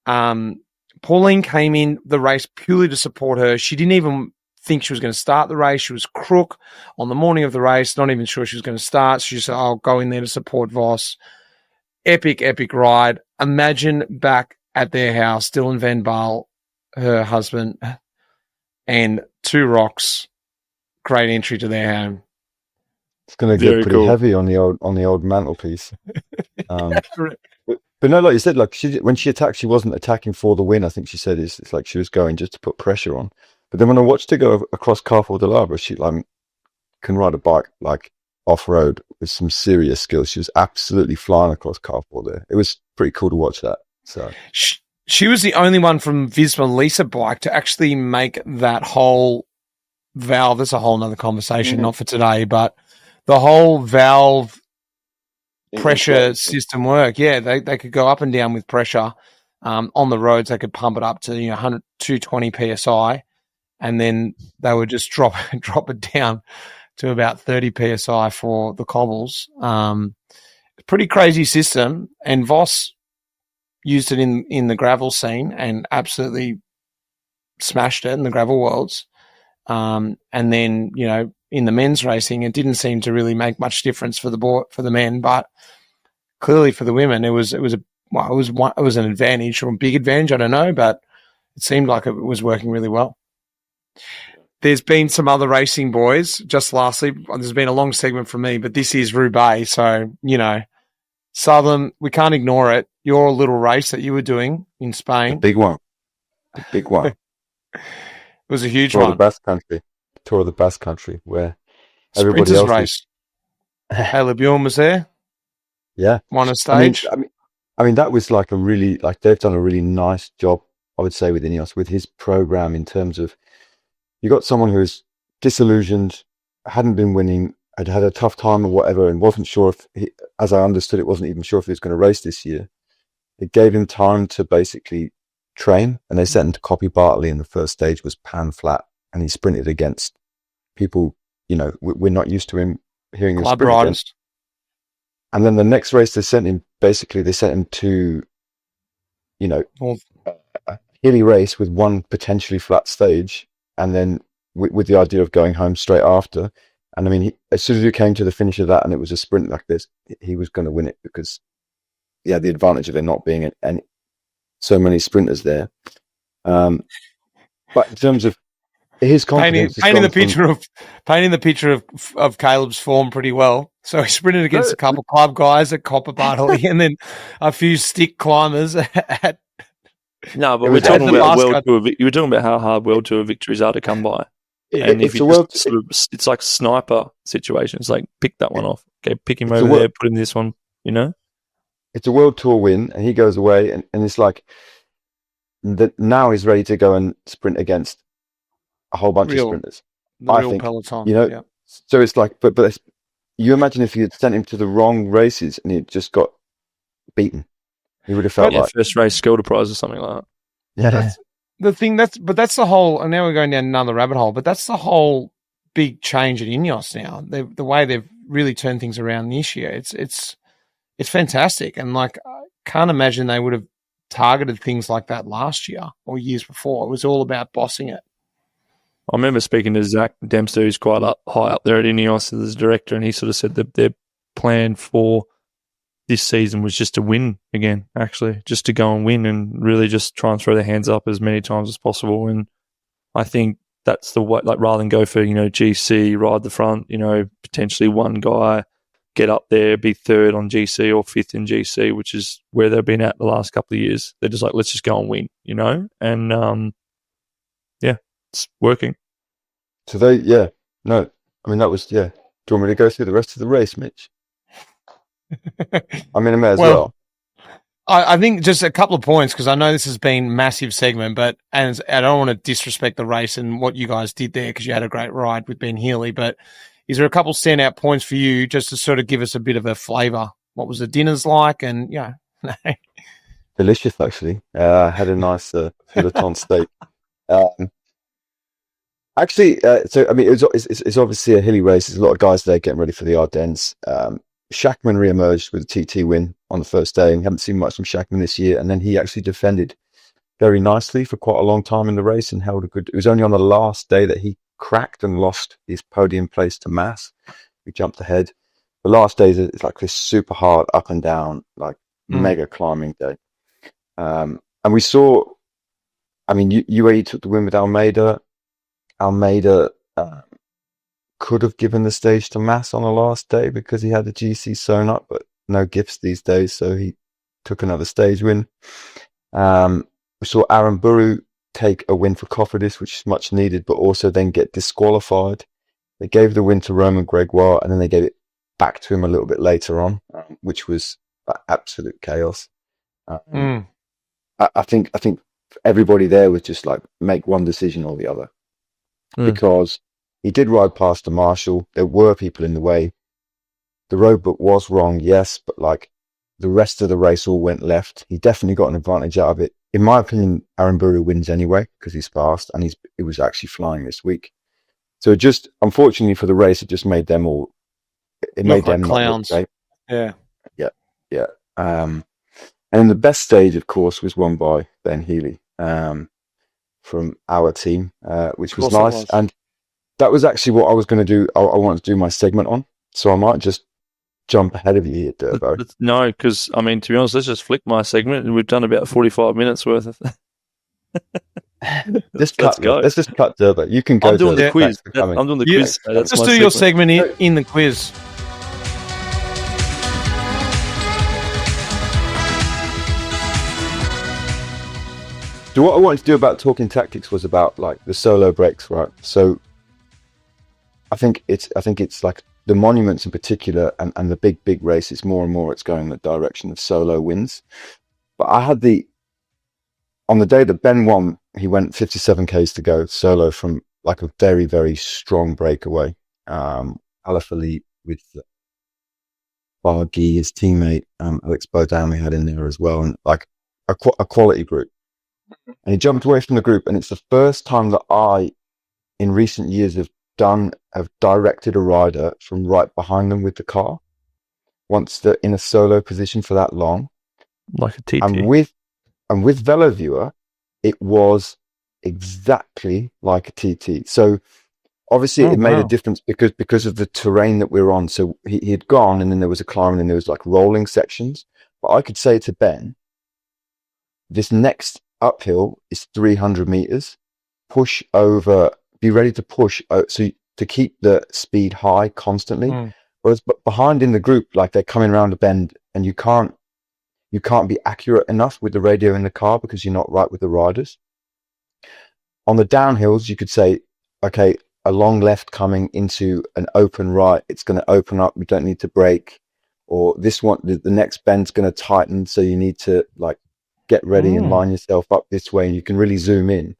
Pauline came in the race purely to support her. She didn't even think she was going to start the race. She was crook on the morning of the race, not even sure she was going to start. She just said, I'll go in there to support Vos. Epic, epic ride. Imagine back at their house, Dylan Van Baal, her husband, and 2 rocks. Great entry to their home. It's going to get pretty heavy on the old mantelpiece. But no, like you said, like when she attacked, she wasn't attacking for the win. I think she said it's like she was going just to put pressure on. But then when I watched her go across Carrefour de l'Arbre, she can ride a bike like off road with some serious skills. She was absolutely flying across Carrefour there. It was pretty cool to watch that. So she was the only one from Visma Lisa bike to actually make that whole valve. That's a whole nother conversation, not for today, but the whole valve pressure system work. Yeah, they could go up and down with pressure on the roads. They could pump it up to 220 psi, and then they would just drop it down to about 30 psi for the cobbles. Pretty crazy system, and Vos used it in the gravel scene and absolutely smashed it in the gravel worlds. And then, in the men's racing, it didn't seem to really make much difference for the men, but clearly for the women, it was an advantage or a big advantage. I don't know, but it seemed like it was working really well. There's been some other racing, boys. Just lastly, there's been a long segment from me, but this is Roubaix. So, Southern, we can't ignore it. Your little race that you were doing in Spain. The big one. It was a huge Tour one. Of the Tour of the Basque Country, where everybody Sprinters else race. Haley Bjorn was there. Yeah. Won a stage. I mean, that was like they've done a really nice job, I would say, with Ineos, with his program in terms of, you got someone who's disillusioned, hadn't been winning, had had a tough time or whatever, and wasn't sure if, as I understood it, wasn't even sure if he was going to race this year. It gave him time to basically train, and they sent him to Copy Bartley, and the first stage was pan flat, and he sprinted against people, we're not used to him hearing him sprint against. And then the next race they sent him to, a hilly race with one potentially flat stage, and then with the idea of going home straight after. And I mean, as soon as he came to the finish of that and it was a sprint like this, he was going to win it because he had the advantage of there not being so many sprinters there. But in terms of his confidence, painting the picture of Caleb's form pretty well. So he sprinted against a couple of club guys at Copper Bartley, and then a few stick climbers at. No, but we're talking about you were talking about how hard World Tour victories are to come by. Yeah, and if it's like sniper situation. It's like pick that one off. Okay, pick him over there, put him this one. It's a World Tour win, and he goes away, and it's like that. Now he's ready to go and sprint against a whole bunch of sprinters. I think Peloton, So it's like, but you imagine if you had sent him to the wrong races and he just got beaten, he would have felt like first race Skilder Prize or something like that. Yeah, that's the thing. That's the whole. And now we're going down another rabbit hole. But that's the whole big change at Ineos now. The way they've really turned things around this year. It's fantastic, and like I can't imagine they would have targeted things like that last year or years before. It was all about bossing it. I remember speaking to Zach Dempster, who's quite high up there at Ineos as director, and he sort of said that their plan for this season was just to win again, actually, just to go and win and really just try and throw their hands up as many times as possible. And I think that's the way, like rather than go for, GC, ride the front, potentially one guy, get up there, be third on GC or fifth in GC, which is where they've been at the last couple of years. They're just like, let's just go and win, And, it's working. So that was, Do you want me to go through the rest of the race, Mitch? I may as well. I think just a couple of points, because I know this has been massive segment, and I don't want to disrespect the race and what you guys did there, because you had a great ride with Ben Healy, but is there a couple standout points for you just to sort of give us a bit of a flavour? What was the dinners like? And Delicious, actually. I had a nice Peloton steak. Actually, so I mean, it's obviously a hilly race. There's a lot of guys there getting ready for the Ardennes. Shackman re-emerged with a TT win on the first day, and we haven't seen much from Shackman this year. And then he actually defended very nicely for quite a long time in the race and held a good. It was only on the last day that he cracked and lost his podium place to Mass. We jumped ahead. The last day is like this super hard up and down, like mega climbing day. And we saw, I mean, UAE took the win with Almeida. Almeida could have given the stage to Mass on the last day because he had the GC sewn up, but no gifts these days, so he took another stage win. We saw Arenberg take a win for Cofidis, which is much needed, but also then get disqualified. They gave the win to Roman Gregoire, and then they gave it back to him a little bit later on, which was absolute chaos. I think everybody there was just like make one decision or the other, because he did ride past the marshal. There were people in the way. The road book was wrong, yes, but like the rest of the race all went left. He definitely got an advantage out of it. In my opinion, Arenberg wins anyway because he's fast and it was actually flying this week. So it just, unfortunately for the race, it just made them all. It made them like clowns. Yeah. And the best stage, of course, was won by Ben Healy from our team, which was nice. And that was actually what I was going to do. I wanted to do my segment on, so I might just jump ahead of you here, Durbo. No, because, I mean, to be honest, let's just flick my segment, and we've done about 45 minutes worth of Let's cut Durbo. You can go. I'm doing the quiz. I'm doing the quiz. So let's just do your segment in the quiz. So what I wanted to do about talking tactics was about like the solo breaks, right? So I think it's like the monuments in particular and the big races, more and more it's going in the direction of solo wins. But I had on the day that Ben won, he went 57 Ks to go solo from like a very, very strong breakaway. Alaphilippe with Barguil, his teammate, Alex Baudin we had in there as well, and like a quality group. And he jumped away from the group, and it's the first time that I, in recent years, have directed a rider from right behind them with the car once they're in a solo position for that long, like a TT. And with VeloViewer, it was exactly like a TT. So obviously, it made a difference because of the terrain that we're on. So he had gone, and then there was a climb, and then there was like rolling sections. But I could say to Ben, this next uphill is 300 meters. Push over. Be ready to push. So to keep the speed high constantly. Whereas, but behind in the group, like they're coming around a bend, and you can't be accurate enough with the radio in the car because you're not right with the riders. On the downhills, you could say, okay, a long left coming into an open right. It's going to open up. We don't need to brake. Or this one, the next bend's going to tighten, so you need to like get ready and line yourself up this way, and you can really zoom in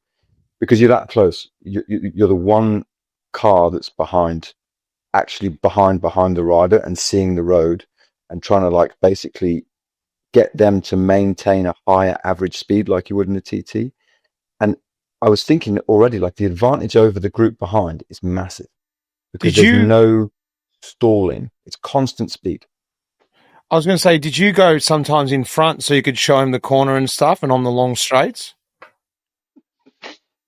because you're that close. You're the one car that's behind the rider and seeing the road and trying to like basically get them to maintain a higher average speed like you would in a TT. And I was thinking already, like the advantage over the group behind is massive because there's no stalling. It's constant speed. I was going to say, did you go sometimes in front so you could show him the corner and stuff and on the long straights?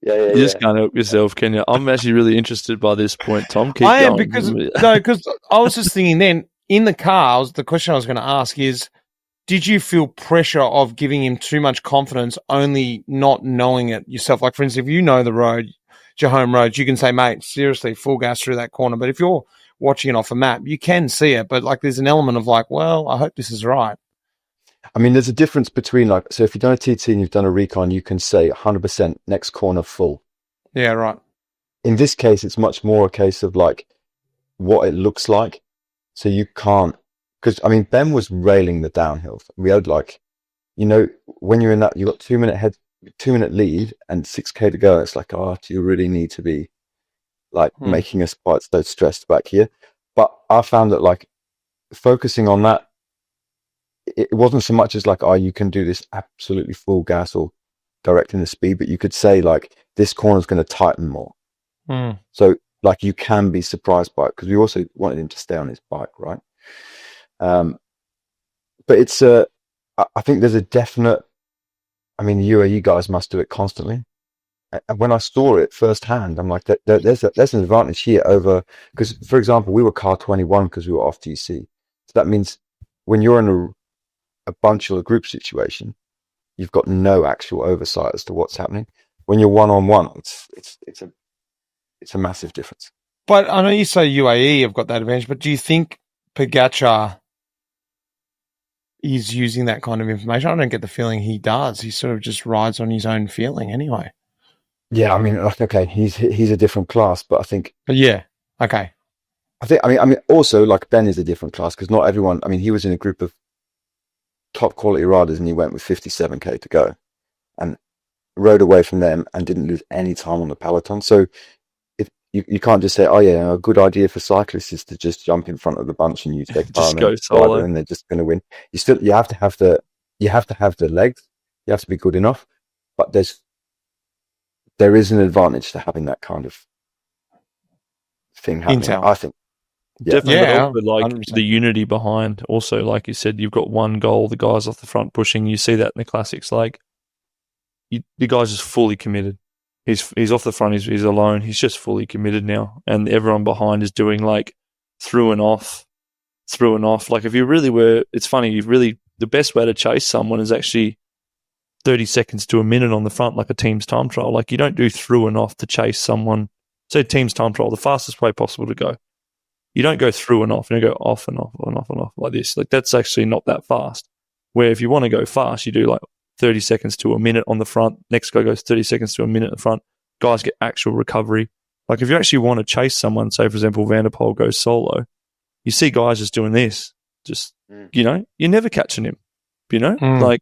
Yeah. You just can't help yourself, can you? I'm actually really interested by this point, Tom. Keep I am going. because I was just thinking then in the car, the question I was going to ask is, did you feel pressure of giving him too much confidence, only not knowing it yourself? Like, for instance, if you know the road, your home roads, you can say, mate, seriously, full gas through that corner. But if you're watching it off a map, you can see it. But like, there's an element of like, well, I hope this is right. I mean, there's a difference between like, so if you've done a TT and you've done a recon, you can say 100% next corner full. Yeah, right. In this case, it's much more a case of like what it looks like. So you can't, because I mean, Ben was railing the downhill. We had like, you know, when you're in that, you got 2 minute lead and 6K to go. It's like, oh, do you really need to be like making us quite so stressed back here. But I found that like focusing on that, it wasn't so much as like, oh, you can do this absolutely full gas or directing the speed, but you could say like this corner is going to tighten more. So like you can be surprised by it, because we also wanted him to stay on his bike, right? But it's I think there's a definite, I mean, the UAE guys must do it constantly. And when I saw it firsthand, I'm like, there's an advantage here over, because for example, we were car 21 because we were off GC. So that means when you're in a bunch or a group situation, you've got no actual oversight as to what's happening. When you're one-on-one, it's a massive difference. But I know you say UAE have got that advantage, but do you think Pogacar is using that kind of information? I don't get the feeling he does. He sort of just rides on his own feeling anyway. Yeah, I mean, okay, he's a different class, but I think. Yeah, okay. I mean, also like Ben is a different class, because not everyone. I mean, he was in a group of top quality riders, and he went with 57k to go, and rode away from them and didn't lose any time on the peloton. So if you can't just say, oh yeah, a good idea for cyclists is to just jump in front of the bunch and use their car just go solo, and they're just going to win. You have to have the legs. You have to be good enough, but there is an advantage to having that kind of thing happening. Intel. I think. Definitely, but like 100%. the unity behind. Also, like you said, you've got one goal. The guys off the front pushing. You see that in the classics. Like the guy's just fully committed. He's off the front. He's alone. He's just fully committed now, and everyone behind is doing like through and off. Like if you really were, it's funny. The best way to chase someone is actually 30 seconds to a minute on the front, like a team's time trial. Like you don't do through and off to chase someone. Say team's time trial, the fastest way possible to go. You don't go through and off. You don't go off and off and off and off like this. Like that's actually not that fast. Where if you want to go fast, you do like 30 seconds to a minute on the front. Next guy goes 30 seconds to a minute in the front. Guys get actual recovery. Like if you actually want to chase someone, say for example, Van der Poel goes solo, you see guys just doing this. Just, you're never catching him, Like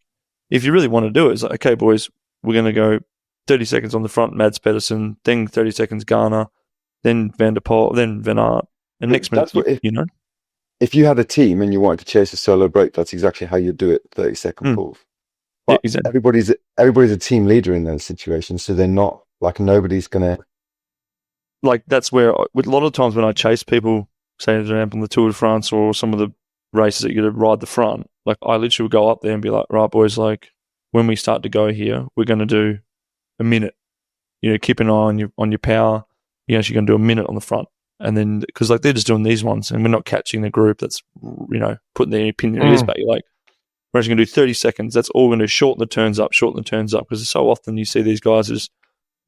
if you really want to do it, it's like, okay, boys, we're going to go 30 seconds on the front, Mads Pedersen, then 30 seconds Garner, then Van der Poel, then Van Aert. And next minute, if you had a team and you wanted to chase a solo break, that's exactly how you do it. 30-second pulls. But yeah, exactly. everybody's a team leader in those situations, so they're not like nobody's gonna. Like that's where a lot of times when I chase people, say for example on the Tour de France or some of the races that you got to ride the front, like I literally would go up there and be like, right, boys, like when we start to go here, we're going to do a minute. Keep an eye on your power. You're actually going to do a minute on the front. And then, because like they're just doing these ones, and we're not catching the group that's putting their opinion in this back. You're like, we're actually going to do 30 seconds. That's all going to shorten the turns up, because so often you see these guys and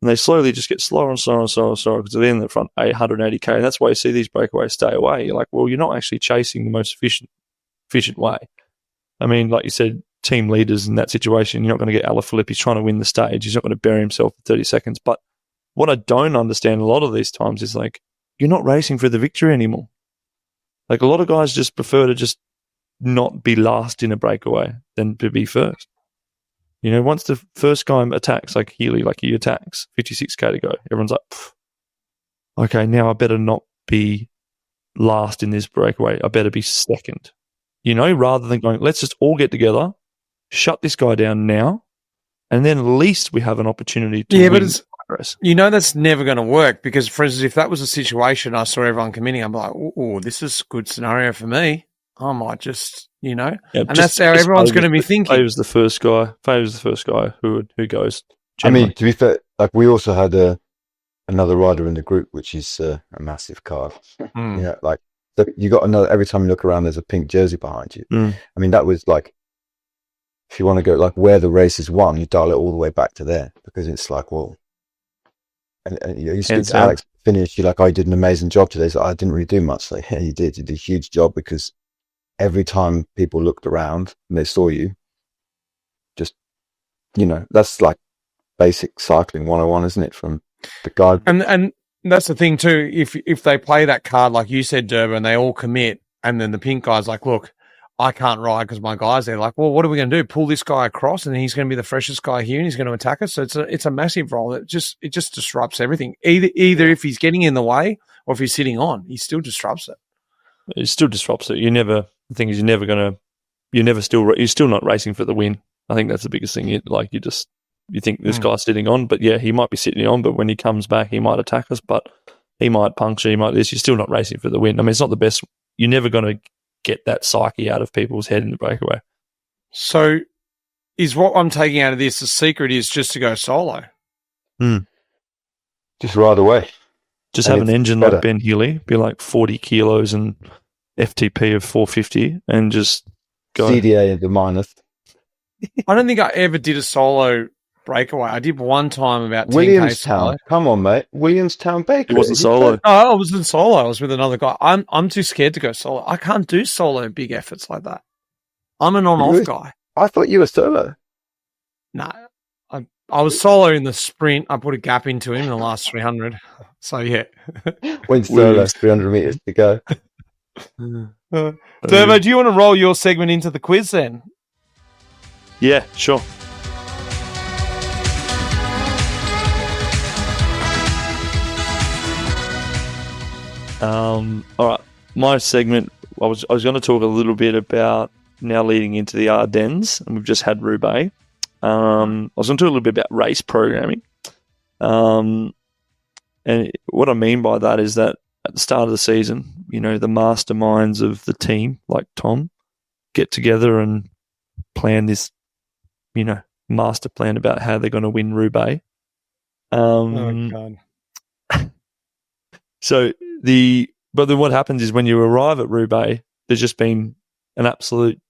they slowly just get slower and slower and slower and slower because they're in the front 180k, and that's why you see these breakaways stay away. You're like, well, you're not actually chasing the most efficient way. I mean, like you said, team leaders in that situation, you're not going to get Alaphilippe. He's trying to win the stage. He's not going to bury himself for 30 seconds. But what I don't understand a lot of these times is like, you're not racing for the victory anymore. Like a lot of guys just prefer to just not be last in a breakaway than to be first. Once the first guy attacks, like Healy, like he attacks, 56k to go, everyone's like, okay, now I better not be last in this breakaway. I better be second. Rather than going, let's just all get together, shut this guy down now, and then at least we have an opportunity to win. But it's, that's never going to work, because, for instance, if that was a situation I saw everyone committing, I'm like, oh, this is a good scenario for me. I might just, and that's how everyone's going to be thinking. Favors the first guy who goes. Generally. I mean, to be fair, like we also had another rider in the group, which is a massive card. Like you got another. Every time you look around, there's a pink jersey behind you. I mean, that was like, if you want to go like where the race is won, you dial it all the way back to there, because it's like, well. And you speak to Alex, finish, you're like, I did an amazing job today. So I didn't really do much. Like, yeah, you did. You did a huge job, because every time people looked around and they saw you, just, that's like basic cycling 101, isn't it? From the guide. And that's the thing too. If they play that card, like you said, Durbo, and they all commit, and then the pink guy's like, look, I can't ride because my guys, they're like, well, what are we going to do? Pull this guy across and then he's going to be the freshest guy here and he's going to attack us. So it's a massive role. It just disrupts everything. Either if he's getting in the way or if he's sitting on, he still disrupts it. It still disrupts it. The thing is, you're still not racing for the win. I think that's the biggest thing. You think this guy's sitting on, but yeah, he might be sitting on, but when he comes back, he might attack us, but he might puncture, he might this. You're still not racing for the win. I mean, it's not the best. You're never going to get that psyche out of people's head in the breakaway. So is what I'm taking out of this, the secret is just to go solo. Just ride away. Just have an engine like Ben Healy, be like 40 kilos and FTP of 450 and just go. CDA at the minus. I don't think I ever did a solo breakaway. I did one time about 10K Williamstown. solo. Come on, mate. Williamstown Baker. It wasn't solo. No, I wasn't solo. I was with another guy. I'm too scared to go solo. I can't do solo big efforts like that. I'm an on-off guy. I thought you were solo. No, I was solo in the sprint. I put a gap into him in the last 300. So, yeah. Went solo, 300 meters to go. Durbo, do you want to roll your segment into the quiz then? Yeah, sure. All right. My segment, I was going to talk a little bit about now leading into the Ardennes, and we've just had Roubaix. I was going to talk a little bit about race programming. And what I mean by that is that at the start of the season, the masterminds of the team, like Tom, get together and plan this, master plan about how they're going to win Roubaix. Oh, God. But then what happens is when you arrive at Roubaix, there's just been an absolute,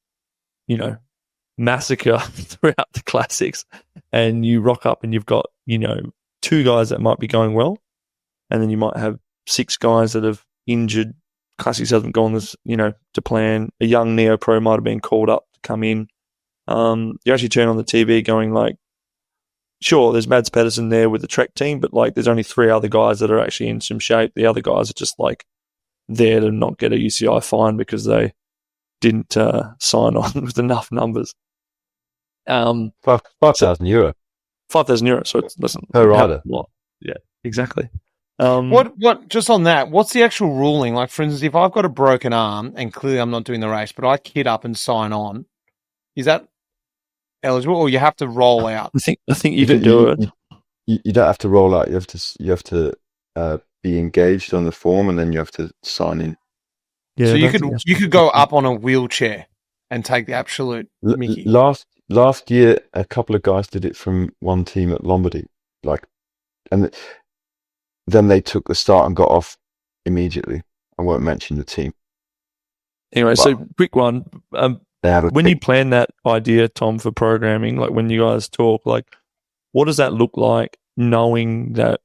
massacre throughout the classics, and you rock up and you've got, 2 guys that might be going well, and then you might have 6 guys that have injured. Classics hasn't gone this, to plan. A young neo pro might have been called up to come in. You actually turn on the TV going like, sure, there's Mads Pedersen there with the Trek team, but like there's only 3 other guys that are actually in some shape. The other guys are just like there to not get a UCI fine because they didn't sign on with enough numbers. €5,000. 5,000 euros. So it's listen per rider. Yeah, exactly. What? Just on that, what's the actual ruling? Like, for instance, if I've got a broken arm and clearly I'm not doing the race, but I kit up and sign on, is that eligible, or you have to roll out? I think you can do it. You don't have to roll out. You have to be engaged on the form, and then you have to sign in. Yeah, so you could go up on a wheelchair and take the absolute Mickey. Last year, a couple of guys did it from one team at Lombardy, and then they took the start and got off immediately. I won't mention the team. Anyway, so quick one. When you plan that idea, Tom, for programming, like when you guys talk, like what does that look like, knowing that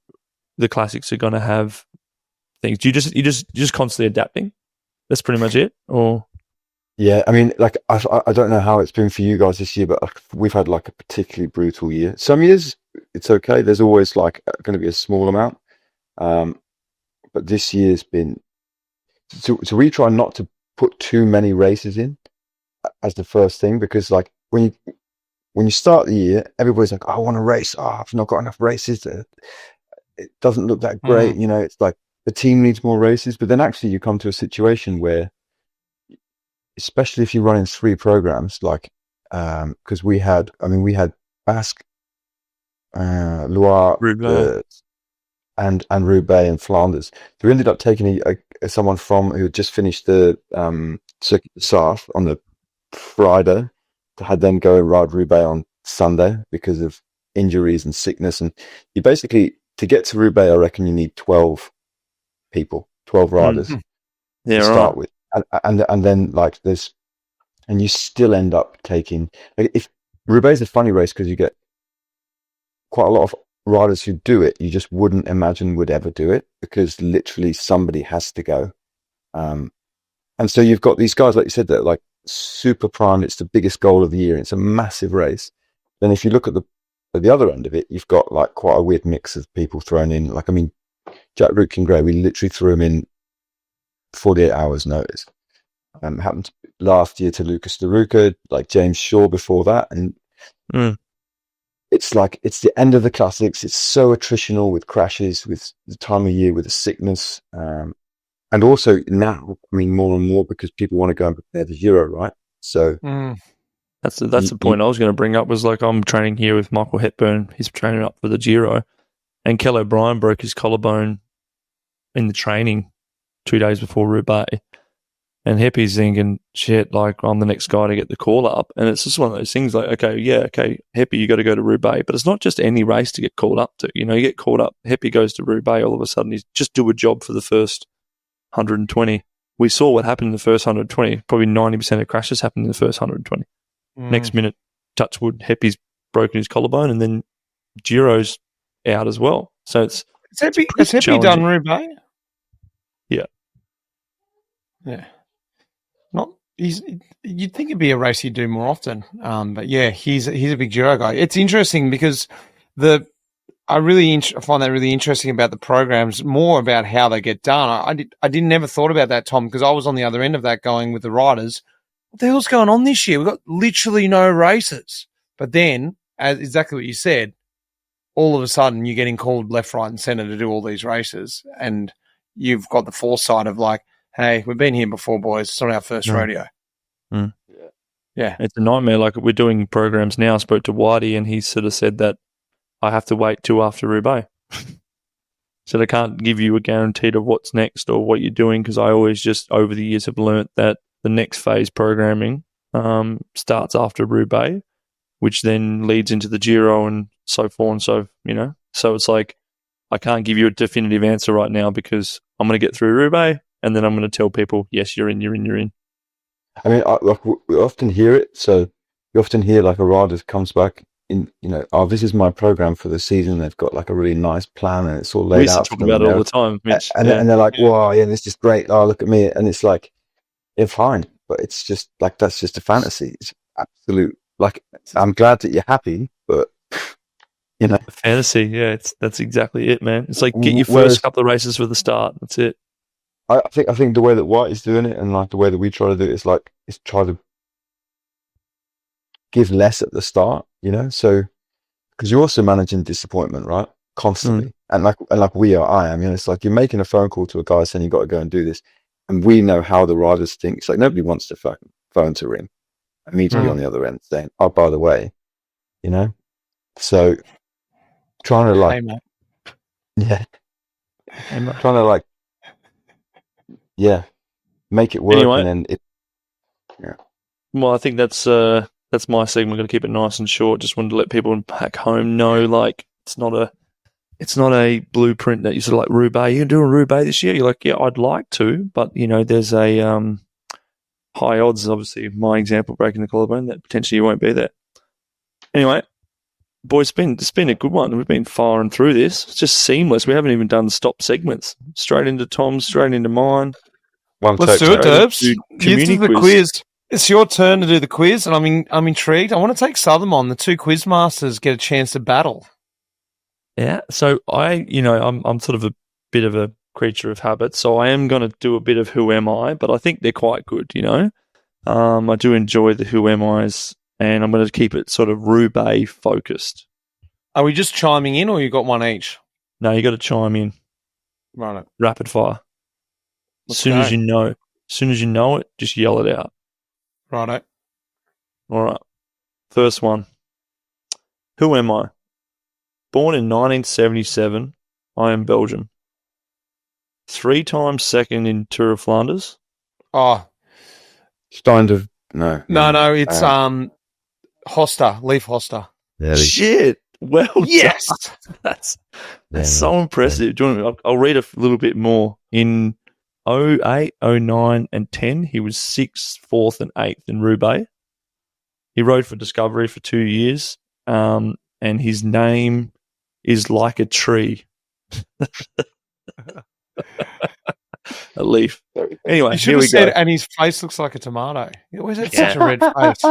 the classics are going to have things? Do you just constantly adapting? That's pretty much it, or? Yeah, I mean, like I don't know how it's been for you guys this year, but we've had like a particularly brutal year. Some years it's okay. There's always like going to be a small amount, but this year's been. So we try not to put too many races in as the first thing, because like when you start the year, everybody's like, oh, I want to race. Oh, I've not got enough races. It doesn't look that great. It's like the team needs more races, but then actually you come to a situation where, especially if you're running 3 programs, like, because we had Basque, Loire, and Roubaix and Flanders. So we ended up taking someone who had just finished the Circuit de Sarthe on the Friday to had then go and ride Roubaix on Sunday because of injuries and sickness. And you basically, to get to Roubaix, I reckon you need 12 people, 12 riders to start with. And then like and you still end up taking, like, if Roubaix is a funny race because you get quite a lot of riders who do it you just wouldn't imagine would ever do it, because literally somebody has to go. And so you've got these guys, like you said, that are like super prime. It's the biggest goal of the year. It's a massive race. Then if you look at the other end of it, you've got like quite a weird mix of people thrown in. Like, I mean, Jack Rootkin Gray, we literally threw him in 48 hours notice. Happened last year to Lucas Deruka, like James Shaw before that. And it's like, it's the end of the classics. It's so attritional with crashes, with the time of year, with the sickness. And also now, I mean, more and more because people want to go and prepare the Giro, right? So that's the point I was going to bring up was like, I'm training here with Michael Hepburn. He's training up for the Giro, and Kel O'Brien broke his collarbone in the training 2 days before Roubaix. And Heppy's thinking, shit, like I'm the next guy to get the call up. And it's just one of those things like, okay, Heppy, you got to go to Roubaix. But it's not just any race to get called up to. You know, you get called up, Heppy goes to Roubaix, all of a sudden he's just do a job for the first 120. We saw what happened in the first 120. Probably 90% of crashes happened in the first 120. Next minute, touchwood, Heppy's broken his collarbone, and then Giro's out as well. So has Heppy done Roubaix? Yeah. Yeah. You'd think it'd be a race he'd do more often. But yeah, he's a big Giro guy. It's interesting because I find that really interesting about the programs, more about how they get done. I didn't never thought about that, Tom, because I was on the other end of that going with the riders. What the hell's going on this year? We've got literally no races. But then, as exactly what you said, all of a sudden you're getting called left, right, and centre to do all these races, and you've got the foresight of like, hey, we've been here before, boys. It's not our first rodeo. Yeah. It's a nightmare. Like we're doing programs now. I spoke to Whitey and he sort of said that I have to wait till after Roubaix. So they can't give you a guarantee of what's next or what you're doing, because I always just over the years have learnt that the next phase programming starts after Roubaix, which then leads into the Giro and so forth and so, you know. So it's like I can't give you a definitive answer right now because I'm going to get through Roubaix and then I'm going to tell people, yes, you're in. I mean, we often hear it. So you often hear like a rider comes back in, you know, oh, this is my program for the season. They've got like a really nice plan and it's all laid out. We talk about it all the time, Mitch. And they're like, wow, yeah, this is great. Oh, look at me. And it's like, yeah, fine. But it's just like, that's just a fantasy. It's absolute, like, I'm glad that you're happy, but you know. Fantasy, yeah, that's exactly it, man. It's like get your first couple of races for the start. That's it. I think the way that White is doing it and like the way that we try to do it is like, is try to give less at the start, you know? So, because you're also managing disappointment, right? Constantly. And like I am, you know, it's like you're making a phone call to a guy saying you got to go and do this. And we know how the riders think. It's like nobody wants to phone to ring and me to be on the other end saying, oh, by the way, you know? So trying to like, trying to like, make it work. Anyway, and then Well, I think that's my segment. We're going to keep it nice and short. Just wanted to let people back home know, like, it's not a blueprint that you sort of like Roubaix. You're doing Roubaix this year. You're like, yeah, I'd like to, but you know, there's a high odds. Obviously, my example breaking the collarbone that potentially you won't be there. Anyway, boys, it's been a good one. We've been firing through this. It's just seamless. We haven't even done stop segments. Straight into Tom's, straight into mine. Let's do it, Derbs. You do the quiz. It's your turn to do the quiz, and I'm intrigued. I want to take Southern on. The two quiz masters get a chance to battle. Yeah, so I'm sort of a bit of a creature of habit, so I am going to do a bit of Who Am I, but I think they're quite good, you know. I do enjoy the Who Am I's, and I'm going to keep it sort of Roubaix focused. Are we just chiming in, or you got one each? No, you got to chime in. Right. Rapid fire. As soon as you know it, just yell it out. Righto. All right. First one. Who am I? Born in 1977, I am Belgian. 3 times second in Tour of Flanders. Oh. Stein No, it's Hoster, Leif Hoster. Yeah, shit. Well, yes. That's so impressive. Yeah. I'll read a little bit more. In 08, 09, and 10, he was 6th, 4th, and 8th in Roubaix. He rode for Discovery for 2 years, and his name is like a tree. A leaf. Anyway, you should have said, and his face looks like a tomato. He always had such a red face.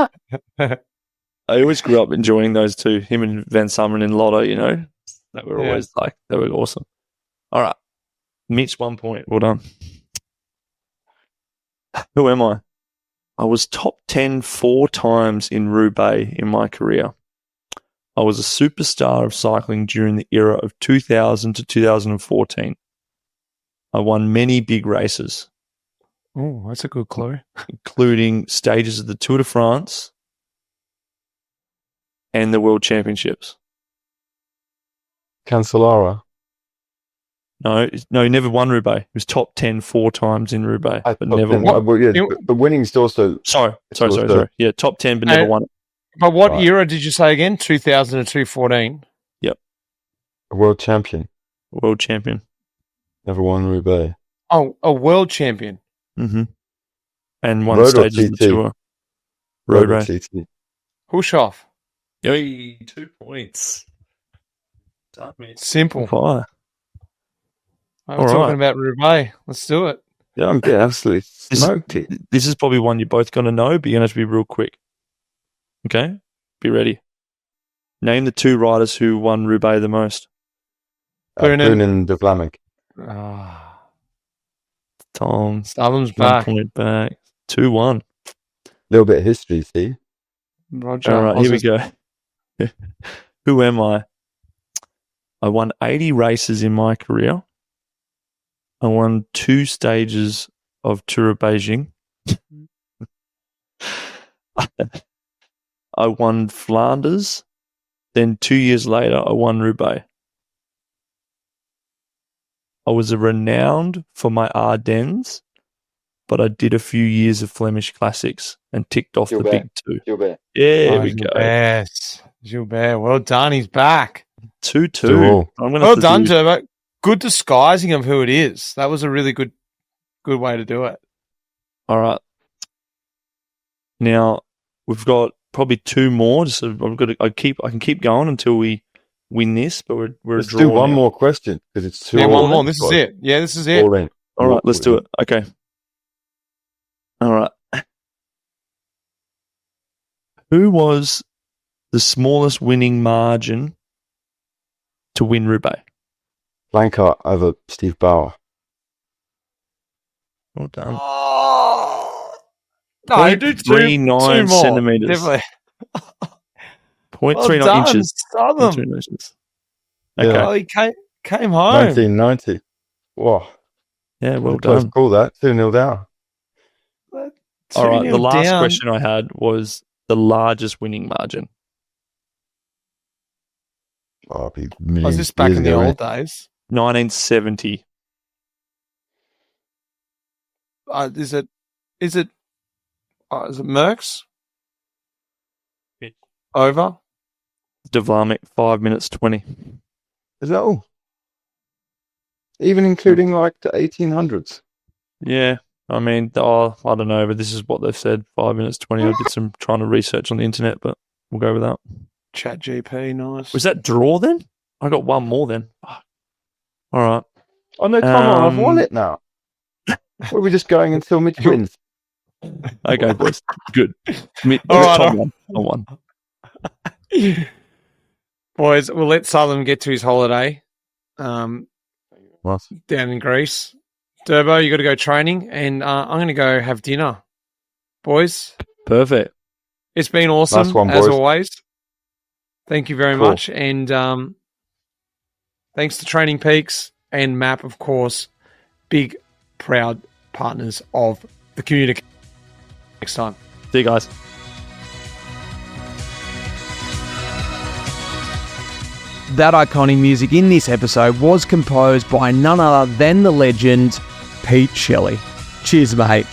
I always grew up enjoying those two, him and Van Summeren in Lotto, you know. They were always they were awesome. All right. Mitch, 1 point. Well done. Who am I? I was top 10 4 times in Roubaix in my career. I was a superstar of cycling during the era of 2000 to 2014. I won many big races, Oh, that's a good clue. including stages of the Tour de France and the World Championships. Cancellara. No, he never won Roubaix. He was top 10 4 times in Roubaix, but never won. Well, yeah, but winning's also Sorry. Yeah, top 10, but Uh, never won it. But what Right. era did you say again? 2000 to 2014. a world champion. World champion. Never won Roubaix. Oh, a world champion. Mm-hmm. And won Road or stages of the TT? tour. Road race. TT. Hushoff. Yay, 2 points. Damn it. Simple. Fire. We're All talking right. about Roubaix. Let's do it. Yeah, I'm getting absolutely smoked here. This is probably one you're both going to know, but you're going to have to be real quick. Okay? Be ready. Name the 2 riders who won Roubaix the most. Boonen. and De Vlaming. Ah, Tom. Southern's 1 back. point back. 2-1. A little bit of history, see? Roger. All right, here we go. Who am I? I won 80 races in my career. I won 2 stages of Tour of Beijing. I won Flanders. Then 2 years later, I won Roubaix. I was renowned for my Ardennes, but I did a few years of Flemish classics and ticked off Gilbert. the big 2. Gilbert. Yeah, there we go. Gilbert. Well done. He's back. 2-2. Cool. I'm gonna Well have to done, do- Turbo. Good disguising of who it is. That was a really good way to do it. All right. Now we've got probably 2 more. So I can keep going until we win this, but we're Let's drawing do one now. more question because it's 2 Yeah, all one more. in. This is it. Yeah, this is it. All in. All right, let's do it. Okay. All right. Who was the smallest winning margin to win Roubaix? Blanchard over Steve Bauer. Well done. Oh. No, do 0.39 two more. centimeters. Definitely. 0.39 Well done, inches. Southern. 0.39 inches. Yeah. Okay. Oh, he came home. 1990. Wow. Yeah, well Close done. call that. 2-0 down. All right, the 2-0 last down. question I had was the largest winning margin. Oh, it'd be Was millions this back years in the ago, old days? 1970. Is it Merckx? Pitch. Over? De Vlaming, 5 minutes 20. Is that all? Even including like the 1800s. Yeah, I mean, I don't know, but this is what they've said. 5 minutes 20. I did some trying to research on the internet, but we'll go with that. Chat GP, nice. Was that draw then? I got one more then. Fuck. All right. Oh no, come on, I've won it now. Were we just going until Mitch wins? Okay, boys. Good. All right, Tom won. I won. Boys, we'll let Southern get to his holiday down What? in Greece. Durbo, you got to go training, and I'm going to go have dinner. Boys, Perfect. it's been awesome, Nice one, as boys. always. Thank you very Cool. much. And thanks to Training Peaks and MAP, of course, big, proud partners of the community. Next time. See you guys. That iconic music in this episode was composed by none other than the legend Pete Shelley. Cheers, mate.